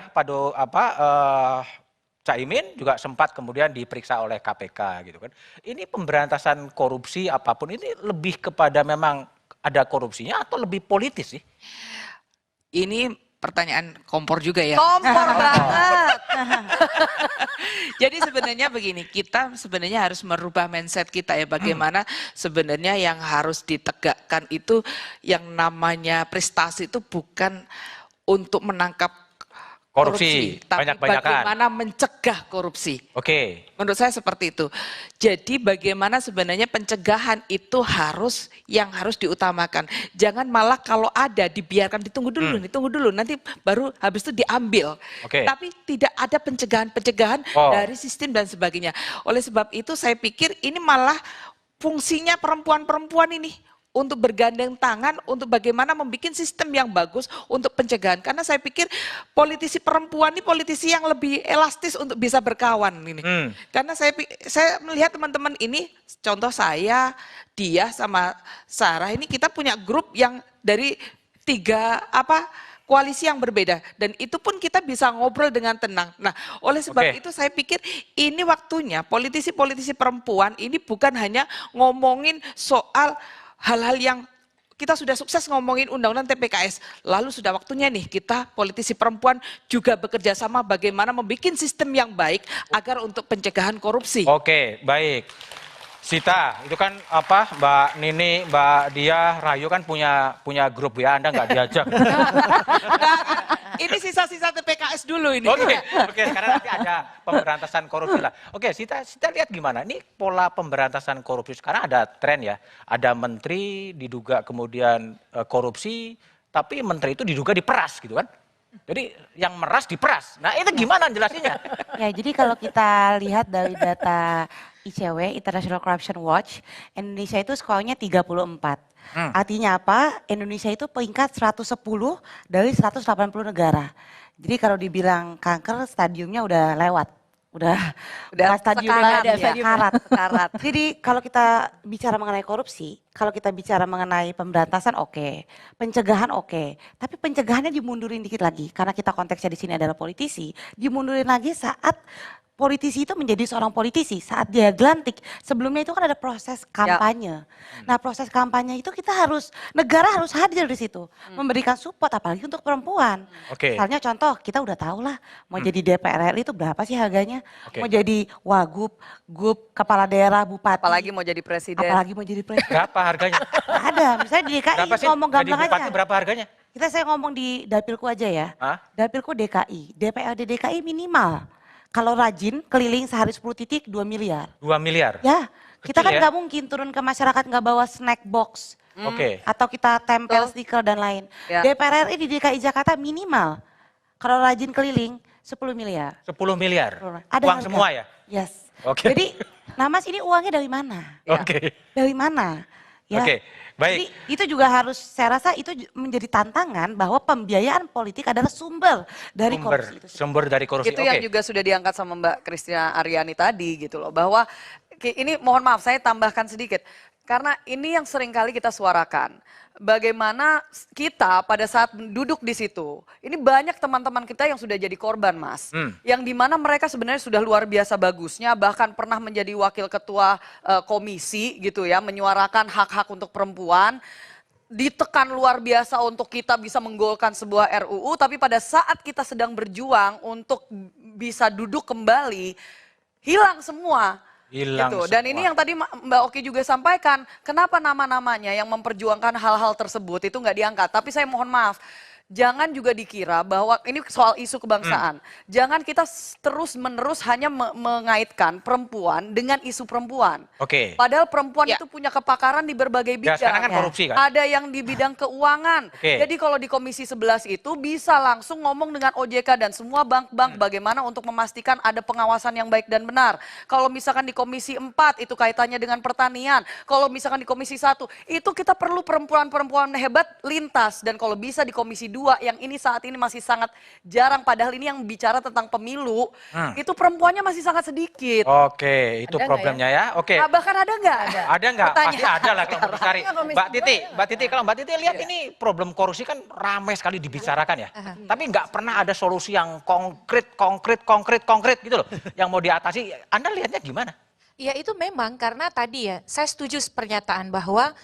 Caimin juga sempat kemudian diperiksa oleh KPK gitu kan. Ini pemberantasan korupsi apapun ini lebih kepada memang ada korupsinya atau lebih politis sih? Ini pertanyaan kompor juga ya. Kompor banget. Jadi sebenarnya begini, kita sebenarnya harus merubah mindset kita ya. Bagaimana sebenarnya yang harus ditegakkan itu yang namanya prestasi itu bukan untuk menangkap korupsi, tapi bagaimana mencegah korupsi. Oke. Menurut saya seperti itu. Jadi bagaimana sebenarnya pencegahan itu yang harus diutamakan. Jangan malah kalau ada dibiarkan ditunggu dulu, nanti baru habis itu diambil. Oke. Tapi tidak ada pencegahan dari sistem dan sebagainya. Oleh sebab itu saya pikir ini malah fungsinya perempuan-perempuan ini untuk bergandeng tangan untuk bagaimana membuat sistem yang bagus untuk pencegahan. Karena saya pikir politisi perempuan ini politisi yang lebih elastis untuk bisa berkawan ini. Karena saya melihat teman-teman ini, contoh saya, dia sama Sarah ini kita punya grup yang dari 3 koalisi yang berbeda. Dan itu pun kita bisa ngobrol dengan tenang. Nah, oleh sebab itu saya pikir ini waktunya politisi-politisi perempuan ini bukan hanya ngomongin soal hal-hal yang kita sudah sukses ngomongin undang-undang TPKS. Lalu sudah waktunya nih kita politisi perempuan juga bekerja sama bagaimana membuat sistem yang baik agar untuk pencegahan korupsi. Oke, baik. Sita, itu kan Mbak Nini, Mbak Dia, Rayu kan punya grup ya, Anda nggak diajak. Ini sisa-sisa TPKS dulu ini. Oke, sekarang nanti ada pemberantasan korupsi lah. Oke, Sita lihat gimana? Ini pola pemberantasan korupsi sekarang ada tren ya. Ada menteri diduga kemudian korupsi, tapi menteri itu diduga diperas gitu kan. Jadi yang meras diperas. Nah itu gimana jelasinnya? Ya jadi kalau kita lihat dari data ICW, International Corruption Watch, Indonesia itu skornya 34. Artinya apa? Indonesia itu peringkat 110 dari 180 negara. Jadi kalau dibilang kanker stadiumnya udah lewat. Udah stadium sekarat. Jadi kalau kita bicara mengenai korupsi, kalau kita bicara mengenai pemberantasan pencegahan tapi pencegahannya dimundurin dikit lagi karena kita konteksnya di sini adalah politisi, dimundurin lagi saat politisi itu menjadi seorang politisi saat dia gelantik. Sebelumnya itu kan ada proses kampanye. Nah proses kampanye itu negara harus hadir di situ. Memberikan support apalagi untuk perempuan. Misalnya contoh kita udah tahu lah mau jadi DPR RI itu berapa sih harganya. Mau jadi wagub, gub, kepala daerah, bupati. Apalagi mau jadi presiden. Berapa harganya? Ada, misalnya di DKI ngomong gampang aja. Berapa harganya? Saya ngomong di dapilku aja ya. Dapilku DKI, DPRD DKI minimal. Kalau rajin keliling sehari 10 titik 2 miliar. 2 miliar? Ya, kita kan ya? nggak mungkin turun ke masyarakat nggak bawa snack box. Atau kita tempel stiker dan lain. Ya. DPR RI di DKI Jakarta minimal kalau rajin keliling 10 miliar. 10 miliar? Ada Uang harga. semua ya? Yes. Oke. Jadi, nah Mas ini uangnya dari mana? Oke. Dari mana? Ya. Oke, baik. Jadi itu juga harus, saya rasa itu menjadi tantangan bahwa pembiayaan politik adalah sumber dari korupsi itu. Sumber dari korupsi. Itu yang juga sudah diangkat sama Mbak Christina Aryani tadi gitu loh. Bahwa ini mohon maaf saya tambahkan sedikit. Karena ini yang sering kali kita suarakan. Bagaimana kita pada saat duduk di situ, ini banyak teman-teman kita yang sudah jadi korban, Mas. Yang dimana mereka sebenarnya sudah luar biasa bagusnya, bahkan pernah menjadi wakil ketua komisi gitu ya, menyuarakan hak-hak untuk perempuan. Ditekan luar biasa untuk kita bisa menggolkan sebuah RUU, tapi pada saat kita sedang berjuang untuk bisa duduk kembali, hilang semua. Hilang Gitu. Dan ini yang tadi Mbak Oki juga sampaikan, kenapa nama-namanya yang memperjuangkan hal-hal tersebut itu nggak diangkat. Tapi saya mohon maaf, jangan juga dikira bahwa ini soal isu kebangsaan. Jangan kita terus-menerus hanya mengaitkan perempuan dengan isu perempuan. Oke. Padahal perempuan itu punya kepakaran di berbagai bidang. sekarang kan korupsi kan? Ada yang di bidang keuangan. Jadi kalau di Komisi 11 itu bisa langsung ngomong dengan OJK dan semua bank-bank bagaimana untuk memastikan ada pengawasan yang baik dan benar. Kalau misalkan di Komisi 4 itu kaitannya dengan pertanian. Kalau misalkan di Komisi 1 itu kita perlu perempuan-perempuan hebat lintas. Dan kalau bisa di Komisi 2 yang ini saat ini masih sangat jarang, padahal ini yang bicara tentang pemilu, itu perempuannya masih sangat sedikit. Oke, itu Ada problemnya ya. Oke. Nah, bahkan ada nggak? Ada nggak? Pasti Pertanyaan ada lah kalau mau cari. sekarang. Mbak Titi, kalau Mbak Titi lihat ini problem korupsi kan ramai sekali dibicarakan ya. Tapi nggak pernah ada solusi yang konkret gitu loh. Yang mau diatasi, Anda lihatnya gimana? Ya itu memang karena tadi ya, saya setuju pernyataan bahwa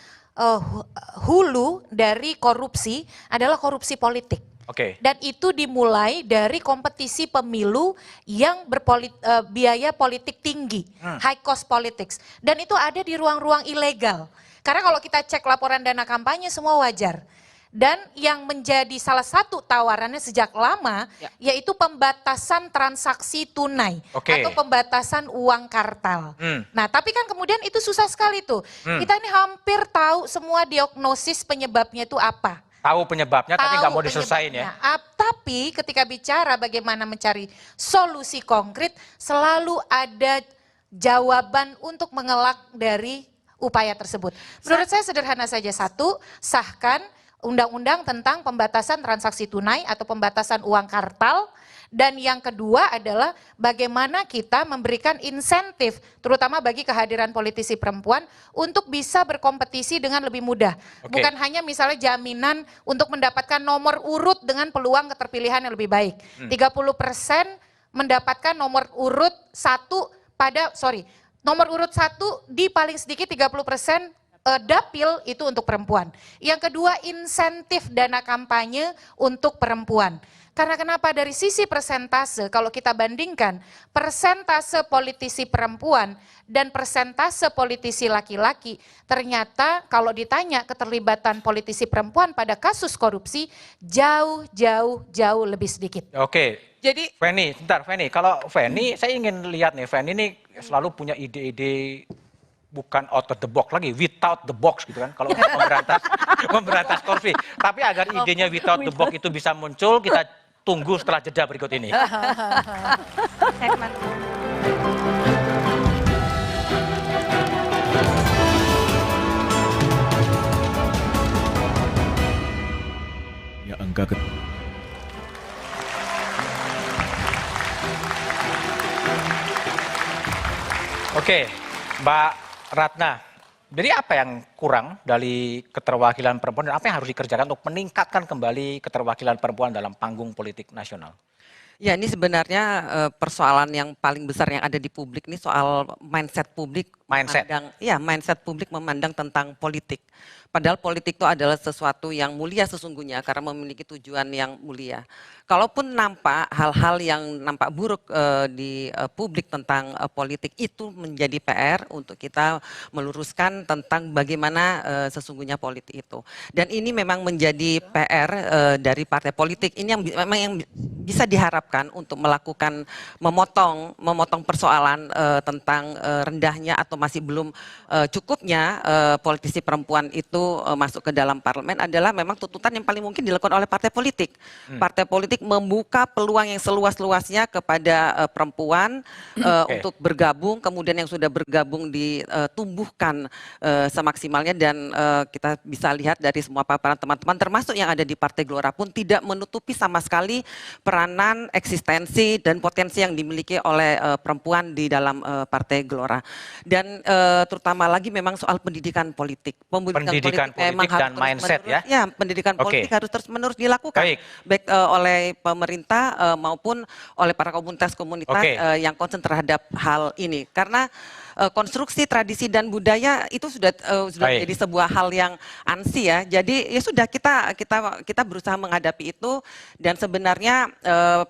hulu dari korupsi adalah korupsi politik. Oke. Dan itu dimulai dari kompetisi pemilu yang biaya politik tinggi, high cost politics. Dan itu ada di ruang-ruang ilegal. Karena kalau kita cek laporan dana kampanye semua wajar. Dan yang menjadi salah satu tawarannya sejak lama, yaitu pembatasan transaksi tunai atau pembatasan uang kartal. Nah, tapi kan kemudian itu susah sekali tuh. Kita ini hampir tahu semua diagnosis penyebabnya itu apa. Tahu penyebabnya tapi nggak mau diselesain ya. Tapi ketika bicara bagaimana mencari solusi konkret, selalu ada jawaban untuk mengelak dari upaya tersebut. Menurut saya sederhana saja. Satu, sahkan undang-undang tentang pembatasan transaksi tunai atau pembatasan uang kartal. Dan yang kedua adalah bagaimana kita memberikan insentif, terutama bagi kehadiran politisi perempuan untuk bisa berkompetisi dengan lebih mudah. Bukan hanya misalnya jaminan untuk mendapatkan nomor urut dengan peluang keterpilihan yang lebih baik. 30% mendapatkan nomor urut 1 nomor urut 1 di paling sedikit 30% dapil itu untuk perempuan. Yang kedua, insentif dana kampanye untuk perempuan. Karena kenapa? Dari sisi persentase, kalau kita bandingkan persentase politisi perempuan dan persentase politisi laki-laki, ternyata kalau ditanya keterlibatan politisi perempuan pada kasus korupsi jauh lebih sedikit. Oke. Jadi Feni, kalau Feni, saya ingin lihat nih, Feni ini selalu punya ide-ide bukan out of the box lagi, without the box gitu kan, kalau memberantas korupsi. Tapi agar idenya without the box itu bisa muncul, kita tunggu setelah jeda berikut ini. Ya, angka Oke, Mbak Ratna, jadi apa yang kurang dari keterwakilan perempuan dan apa yang harus dikerjakan untuk meningkatkan kembali keterwakilan perempuan dalam panggung politik nasional? Ya, ini sebenarnya persoalan yang paling besar yang ada di publik ini soal mindset publik. Mindset publik memandang tentang politik. Padahal politik itu adalah sesuatu yang mulia sesungguhnya karena memiliki tujuan yang mulia. Kalaupun nampak hal-hal yang nampak buruk di publik tentang politik, itu menjadi PR untuk kita meluruskan tentang bagaimana sesungguhnya politik itu. Dan ini memang menjadi PR dari partai politik. Ini yang memang yang bisa diharapkan untuk melakukan memotong persoalan tentang rendahnya atau masih belum cukupnya politisi perempuan itu masuk ke dalam parlemen adalah memang tuntutan yang paling mungkin dilakukan oleh partai politik. Partai politik membuka peluang yang seluas-luasnya kepada perempuan untuk bergabung, kemudian yang sudah bergabung ditumbuhkan semaksimalnya, dan kita bisa lihat dari semua paparan teman-teman termasuk yang ada di Partai Gelora pun tidak menutupi sama sekali peranan, eksistensi dan potensi yang dimiliki oleh perempuan di dalam Partai Gelora. Dan terutama lagi memang soal pendidikan politik. Pendidikan politik dan mindset ya. Ya, pendidikan politik harus terus-menerus dilakukan. Baik oleh pemerintah maupun oleh para komunitas-komunitas yang konsen terhadap hal ini. Karena konstruksi tradisi dan budaya itu sudah menjadi sebuah hal yang ansi ya. Jadi ya sudah kita berusaha menghadapi itu, dan sebenarnya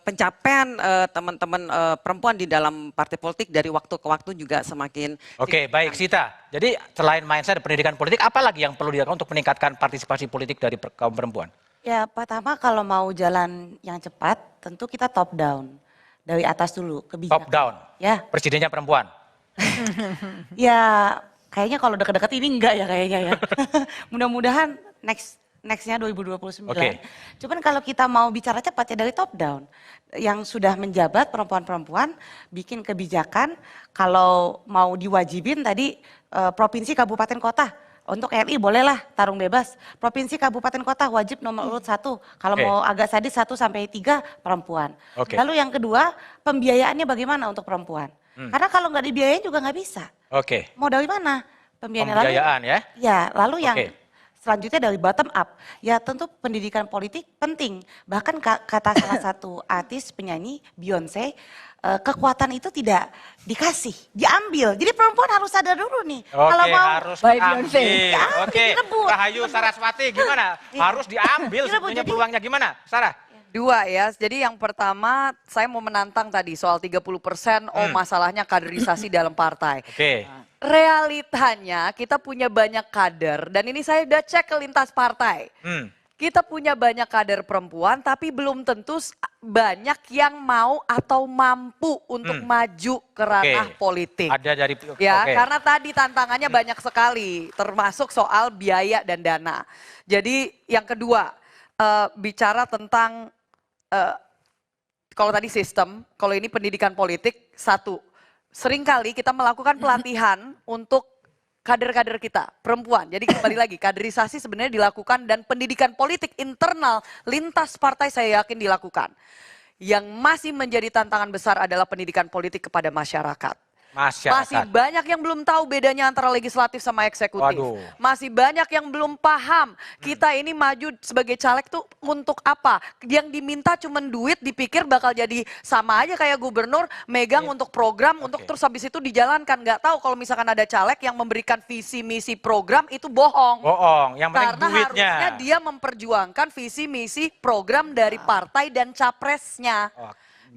pencapaian teman-teman perempuan di dalam partai politik dari waktu ke waktu juga semakin. Oke, baik Sita. Jadi selain mindset dan pendidikan politik, apa lagi yang perlu dilakukan untuk meningkatkan partisipasi politik dari kaum perempuan? Ya, pertama kalau mau jalan yang cepat, tentu kita top down. Dari atas dulu, kebijakan. Top down? Ya. Presidennya perempuan? Ya, kayaknya kalau deket-deket ini enggak ya kayaknya ya. Mudah-mudahan nextnya 2029. Cuman kalau kita mau bicara cepat ya dari top down. Yang sudah menjabat perempuan-perempuan bikin kebijakan, kalau mau diwajibin tadi provinsi, kabupaten, kota. Untuk RI bolehlah tarung bebas. Provinsi, kabupaten, kota wajib nomor urut 1. Kalau mau agak sadis 1 sampai 3 perempuan. Lalu yang kedua, pembiayaannya bagaimana untuk perempuan? Karena kalau nggak dibiayain juga nggak bisa. Mau dari mana? Pembiayaan ya? Ya, lalu yang selanjutnya dari bottom up. Ya tentu pendidikan politik penting. Bahkan kata salah satu artis penyanyi Beyonce, kekuatan itu tidak dikasih, diambil. Jadi perempuan harus sadar dulu nih. Kalau mau harus diambil. Rahayu Saraswati gimana? Harus diambil sebetulnya peluangnya gimana? Sarah? Dua ya, jadi yang pertama saya mau menantang tadi soal 30%, masalahnya kaderisasi dalam partai. Realitanya kita punya banyak kader, dan ini saya udah cek ke lintas partai. Kita punya banyak kader perempuan, tapi belum tentu banyak yang mau atau mampu untuk maju ke ranah politik. Ada dari karena tadi tantangannya banyak sekali, termasuk soal biaya dan dana. Jadi yang kedua, bicara tentang kalau tadi sistem, kalau ini pendidikan politik, satu, seringkali kita melakukan pelatihan untuk kader-kader kita, perempuan. Jadi kembali lagi, kaderisasi sebenarnya dilakukan dan pendidikan politik internal lintas partai saya yakin dilakukan. Yang masih menjadi tantangan besar adalah pendidikan politik kepada masyarakat. Masih banyak yang belum tahu bedanya antara legislatif sama eksekutif. Masih banyak yang belum paham kita ini maju sebagai caleg tuh untuk apa. Yang diminta cuma duit, dipikir bakal jadi sama aja kayak gubernur, megang untuk program, untuk terus habis itu dijalankan. Nggak tahu kalau misalkan ada caleg yang memberikan visi misi program itu bohong. Yang penting karena duitnya. Harusnya dia memperjuangkan visi misi program dari partai dan capresnya.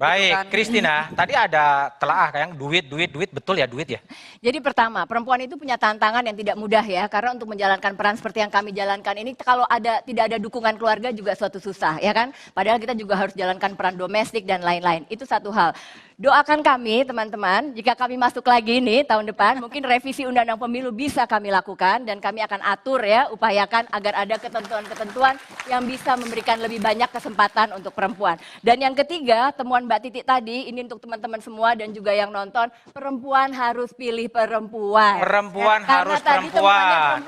Baik, Christina, tadi ada telaah kayak duit, betul ya duit ya? Jadi pertama, perempuan itu punya tantangan yang tidak mudah ya, karena untuk menjalankan peran seperti yang kami jalankan ini, kalau tidak ada dukungan keluarga juga suatu susah, ya kan? Padahal kita juga harus jalankan peran domestik dan lain-lain, itu satu hal. Doakan kami teman-teman, jika kami masuk lagi nih tahun depan, mungkin revisi Undang-Undang Pemilu bisa kami lakukan, dan kami akan atur ya, upayakan agar ada ketentuan-ketentuan yang bisa memberikan lebih banyak kesempatan untuk perempuan. Dan yang ketiga, temuan Mbak Titi tadi, ini untuk teman-teman semua dan juga yang nonton, perempuan harus pilih perempuan. Perempuan harus perempuan.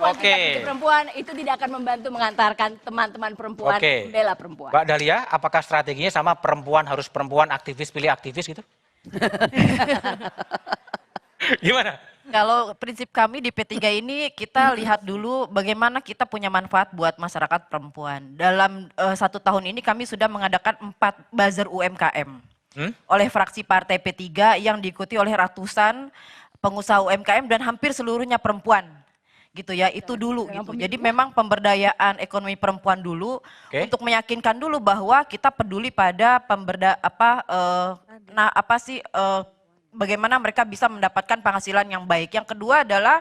Perempuan itu tidak akan membantu mengantarkan teman-teman perempuan membela perempuan. Mbak Dahlia, apakah strateginya sama perempuan harus perempuan, aktivis pilih aktivis gitu? Gimana? Kalau prinsip kami di P3 ini kita lihat dulu bagaimana kita punya manfaat buat masyarakat perempuan. Dalam 1 tahun ini kami sudah mengadakan 4 buzzer UMKM oleh fraksi partai P3 yang diikuti oleh ratusan pengusaha UMKM dan hampir seluruhnya perempuan. Gitu ya, itu dulu gitu. Jadi memang pemberdayaan ekonomi perempuan dulu untuk meyakinkan dulu bahwa kita peduli pada bagaimana mereka bisa mendapatkan penghasilan yang baik. Yang kedua adalah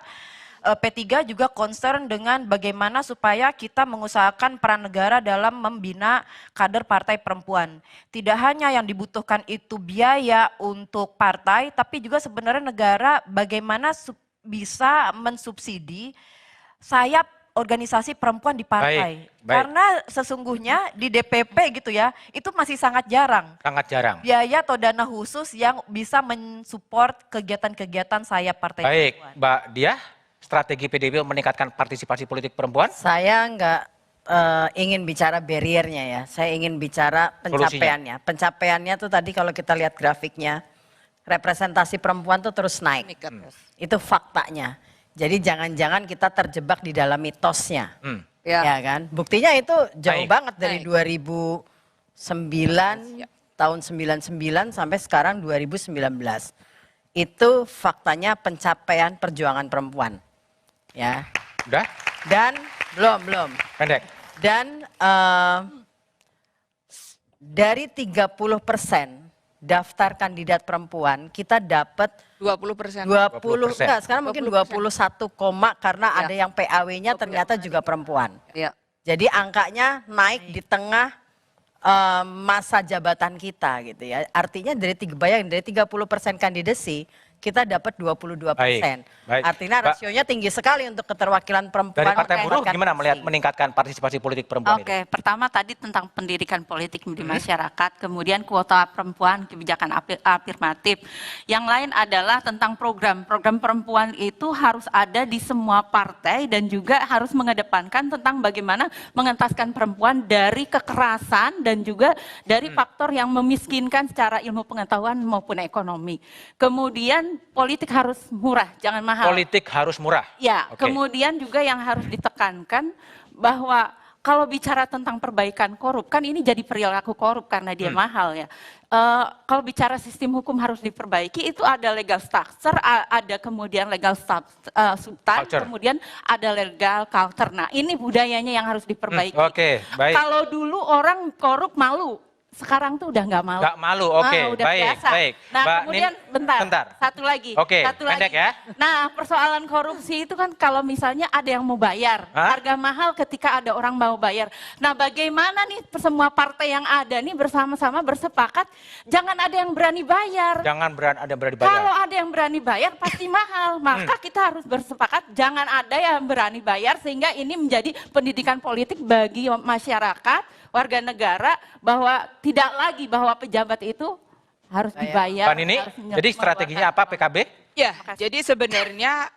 P3 juga concern dengan bagaimana supaya kita mengusahakan peran negara dalam membina kader partai perempuan. Tidak hanya yang dibutuhkan itu biaya untuk partai, tapi juga sebenarnya negara bagaimana bisa mensubsidi sayap organisasi perempuan di partai. Baik. Karena sesungguhnya di DPP gitu ya, itu masih sangat jarang. Sangat jarang. Biaya atau dana khusus yang bisa mensupport kegiatan-kegiatan sayap partai Baik, perempuan. Mbak Diah, strategi PDIP meningkatkan partisipasi politik perempuan? Saya nggak ingin bicara barriernya ya, saya ingin bicara pencapaiannya. Pencapaiannya tuh tadi kalau kita lihat grafiknya, representasi perempuan tuh terus naik. Itu faktanya. Jadi jangan-jangan kita terjebak di dalam mitosnya. Ya kan? Buktinya itu jauh banget dari 2009, tahun 99 sampai sekarang 2019. Itu faktanya pencapaian perjuangan perempuan. Ya. Udah? Dan belum. Pendek. Dan dari 30% daftar kandidat perempuan, kita dapat 20%. 20, enggak, sekarang mungkin 21, karena ada yang PAW-nya ternyata juga perempuan. Jadi angkanya naik di tengah masa jabatan kita gitu ya. Artinya dari 30% kandidasi kita dapat 22%. Baik. Artinya rasionya tinggi sekali untuk keterwakilan perempuan. Dari Partai Buruh gimana melihat meningkatkan partisipasi politik perempuan ini? Oke, pertama tadi tentang pendidikan politik di masyarakat, kemudian kuota perempuan, kebijakan afirmatif. Yang lain adalah tentang program perempuan itu harus ada di semua partai dan juga harus mengedepankan tentang bagaimana mengentaskan perempuan dari kekerasan dan juga dari faktor yang memiskinkan secara ilmu pengetahuan maupun ekonomi. Kemudian politik harus murah, jangan mahal. Politik harus murah. Ya, Oke. kemudian juga yang harus ditekankan bahwa kalau bicara tentang perbaikan korup, kan ini jadi perilaku korup karena dia mahal ya. Kalau bicara sistem hukum harus diperbaiki, itu ada legal structure, ada kemudian legal substance, kemudian ada legal culture. Nah ini budayanya yang harus diperbaiki. Oke, baik. Kalau dulu orang korup malu, sekarang tuh udah nggak malu. Nggak malu, oke, udah baik, biasa. baik. Nah Mbak kemudian Nin, bentar, satu lagi. Oke, satu pendek lagi. ya. Nah persoalan korupsi itu kan kalau misalnya ada yang mau bayar, harga mahal ketika ada orang mau bayar. Nah bagaimana nih semua partai yang ada nih bersama-sama bersepakat, jangan ada yang berani bayar. Jangan ada berani bayar. Kalau ada yang berani bayar pasti mahal, maka kita harus bersepakat jangan ada yang berani bayar sehingga ini menjadi pendidikan politik bagi masyarakat, warga negara bahwa tidak lagi bahwa pejabat itu harus dibayar. Mbak Nini, jadi strateginya apa PKB? Ya, jadi sebenarnya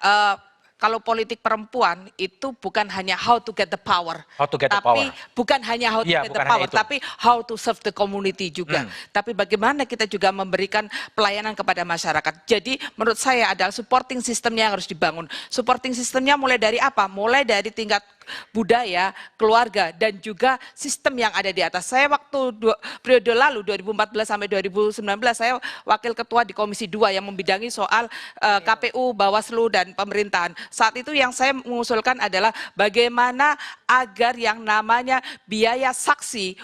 kalau politik perempuan itu bukan hanya how to get the power, tapi bukan hanya how to get the power, tapi how to serve the community juga. Tapi bagaimana kita juga memberikan pelayanan kepada masyarakat. Jadi menurut saya adalah supporting systemnya yang harus dibangun. Supporting systemnya mulai dari apa? Mulai dari tingkat budaya, keluarga, dan juga sistem yang ada di atas. Saya waktu periode lalu 2014 sampai 2019 saya wakil ketua di Komisi 2 yang membidangi soal KPU, Bawaslu, dan pemerintahan. Saat itu yang saya mengusulkan adalah bagaimana agar yang namanya biaya saksi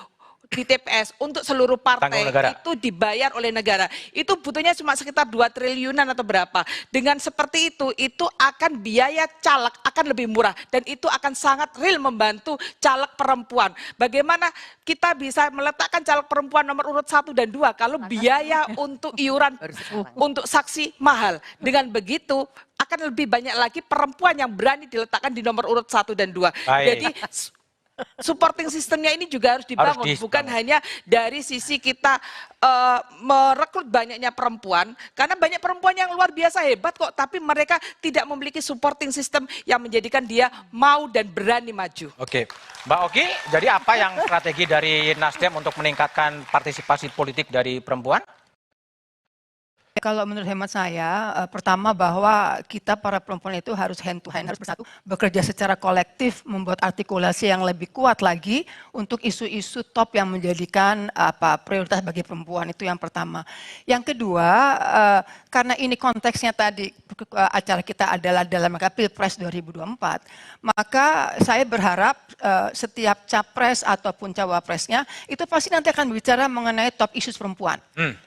di TPS untuk seluruh partai itu dibayar oleh negara. Itu butuhnya cuma sekitar 2 triliunan atau berapa. Dengan seperti itu akan biaya caleg akan lebih murah. Dan itu akan sangat real membantu caleg perempuan. Bagaimana kita bisa meletakkan caleg perempuan nomor urut 1 dan 2 kalau biaya untuk iuran untuk saksi mahal. Dengan begitu akan lebih banyak lagi perempuan yang berani diletakkan di nomor urut 1 dan 2. Jadi supporting sistemnya ini juga harus dibangun, bukan hanya dari sisi kita merekrut banyaknya perempuan, karena banyak perempuan yang luar biasa hebat kok, tapi mereka tidak memiliki supporting system yang menjadikan dia mau dan berani maju. Oke, Mbak Oki, jadi apa yang strategi dari Nasdem untuk meningkatkan partisipasi politik dari perempuan? Kalau menurut hemat saya, pertama bahwa kita para perempuan itu harus hand to hand, harus bersatu, bekerja secara kolektif, membuat artikulasi yang lebih kuat lagi untuk isu-isu top yang menjadikan prioritas bagi perempuan, itu yang pertama. Yang kedua, karena ini konteksnya tadi acara kita adalah dalam rangka Pilpres 2024, maka saya berharap setiap capres ataupun cawapresnya itu pasti nanti akan bicara mengenai top isu perempuan.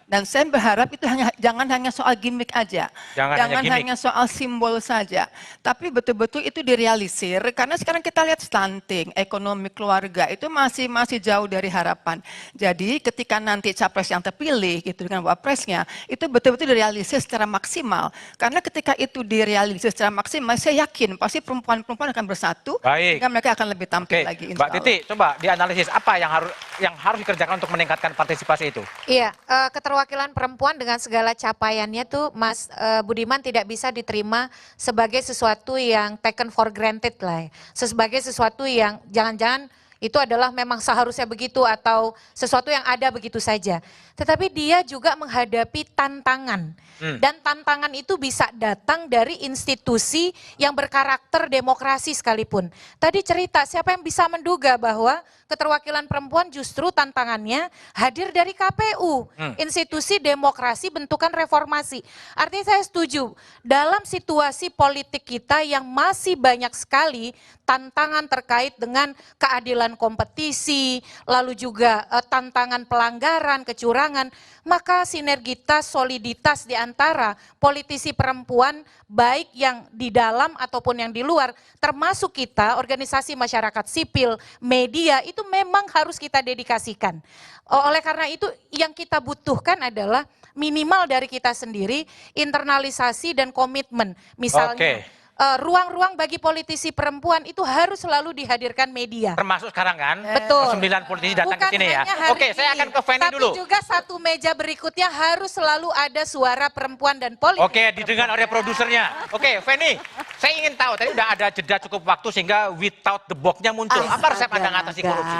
Dan saya berharap itu jangan jangan hanya soal gimmick aja, jangan hanya soal simbol saja, tapi betul-betul itu direalisir karena sekarang kita lihat stunting, ekonomi keluarga itu masih jauh dari harapan. Jadi ketika nanti capres yang terpilih gitu dengan wapresnya itu betul-betul direalisir secara maksimal. Karena ketika itu direalisir secara maksimal, saya yakin pasti perempuan-perempuan akan bersatu, sehingga mereka akan lebih tampil lagi. Mbak Titi, coba dianalisis apa yang harus dikerjakan untuk meningkatkan partisipasi itu? Iya, keterwakilan perempuan dengan segala capaiannya tuh Mas Budiman tidak bisa diterima sebagai sesuatu yang taken for granted lah. Sebagai sesuatu yang jangan-jangan itu adalah memang seharusnya begitu atau sesuatu yang ada begitu saja. Tetapi dia juga menghadapi tantangan. Dan tantangan itu bisa datang dari institusi yang berkarakter demokrasi sekalipun. Tadi cerita siapa yang bisa menduga bahwa keterwakilan perempuan justru tantangannya hadir dari KPU. Institusi demokrasi bentukan reformasi. Artinya saya setuju dalam situasi politik kita yang masih banyak sekali tantangan terkait dengan keadilan kompetisi, lalu juga tantangan pelanggaran, kecurangan, maka sinergitas, soliditas di antara politisi perempuan baik yang di dalam ataupun yang di luar, termasuk kita, organisasi masyarakat sipil, media, itu memang harus kita dedikasikan. Oleh karena itu yang kita butuhkan adalah minimal dari kita sendiri, internalisasi dan komitmen. Misalnya ruang-ruang bagi politisi perempuan itu harus selalu dihadirkan media. Termasuk sekarang kan? Betul. 9 politisi datang Bukan ke sini ya. hanya hari Saya ini, akan ke Feni dulu. Tapi juga satu meja berikutnya harus selalu ada suara perempuan dan politik. Didengar oleh produsernya. Feni, saya ingin tahu, tadi udah ada jeda cukup waktu sehingga without the box-nya muncul. Apa resep Anda mengatasi korupsi?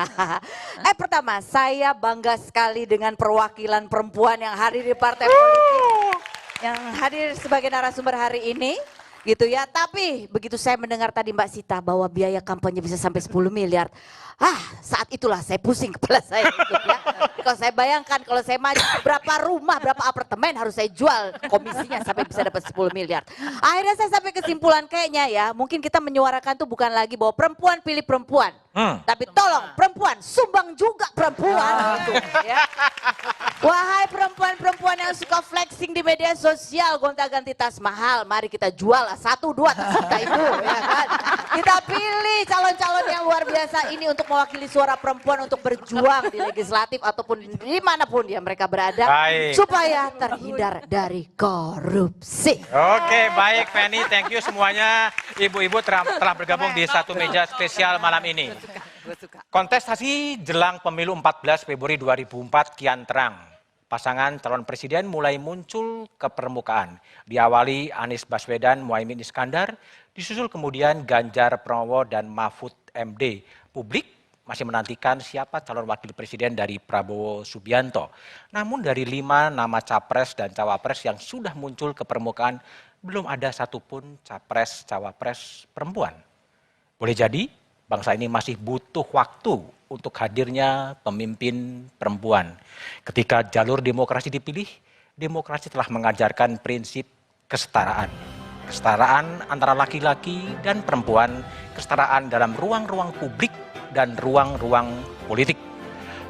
Pertama, saya bangga sekali dengan perwakilan perempuan yang hadir di partai politik. Yang hadir sebagai narasumber hari ini. Gitu ya, tapi begitu saya mendengar tadi Mbak Sita bahwa biaya kampanye bisa sampai 10 miliar. Saat itulah saya pusing kepala saya gitu ya. Kalau saya bayangkan kalau saya maju berapa rumah, berapa apartemen harus saya jual komisinya sampai bisa dapat 10 miliar. Akhirnya saya sampai kesimpulan kayaknya ya, mungkin kita menyuarakan tuh bukan lagi bahwa perempuan pilih perempuan. Tapi tolong perempuan sumbang juga perempuan gitu ya. Wahai perempuan-perempuan yang suka flexing di media sosial, gonta-ganti tas mahal, mari kita jual 1, 2 kita itu ya kan. Kita pilih calon-calon yang luar biasa ini untuk mewakili suara perempuan untuk berjuang di legislatif ataupun dimanapun dia mereka berada. Supaya terhindar dari korupsi. Baik Feni, thank you semuanya. Ibu-ibu telah bergabung di satu meja spesial malam ini. Kontestasi jelang pemilu 14 Februari 2004 kian terang. Pasangan calon presiden mulai muncul ke permukaan. Diawali Anies Baswedan, Muhaimin Iskandar, disusul kemudian Ganjar Pranowo dan Mahfud MD. Publik masih menantikan siapa calon wakil presiden dari Prabowo Subianto. Namun dari 5 nama capres dan cawapres yang sudah muncul ke permukaan, belum ada satupun capres-cawapres perempuan. Boleh jadi bangsa ini masih butuh waktu untuk hadirnya pemimpin perempuan. Ketika jalur demokrasi dipilih, demokrasi telah mengajarkan prinsip kesetaraan. Kesetaraan antara laki-laki dan perempuan, kesetaraan dalam ruang-ruang publik dan ruang-ruang politik.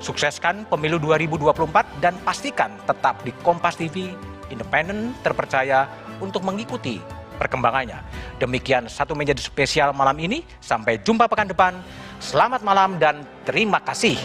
Sukseskan pemilu 2024 dan pastikan tetap di Kompas TV, independen, terpercaya untuk mengikuti perkembangannya. Demikian satu meja spesial malam ini. Sampai jumpa pekan depan. Selamat malam dan terima kasih.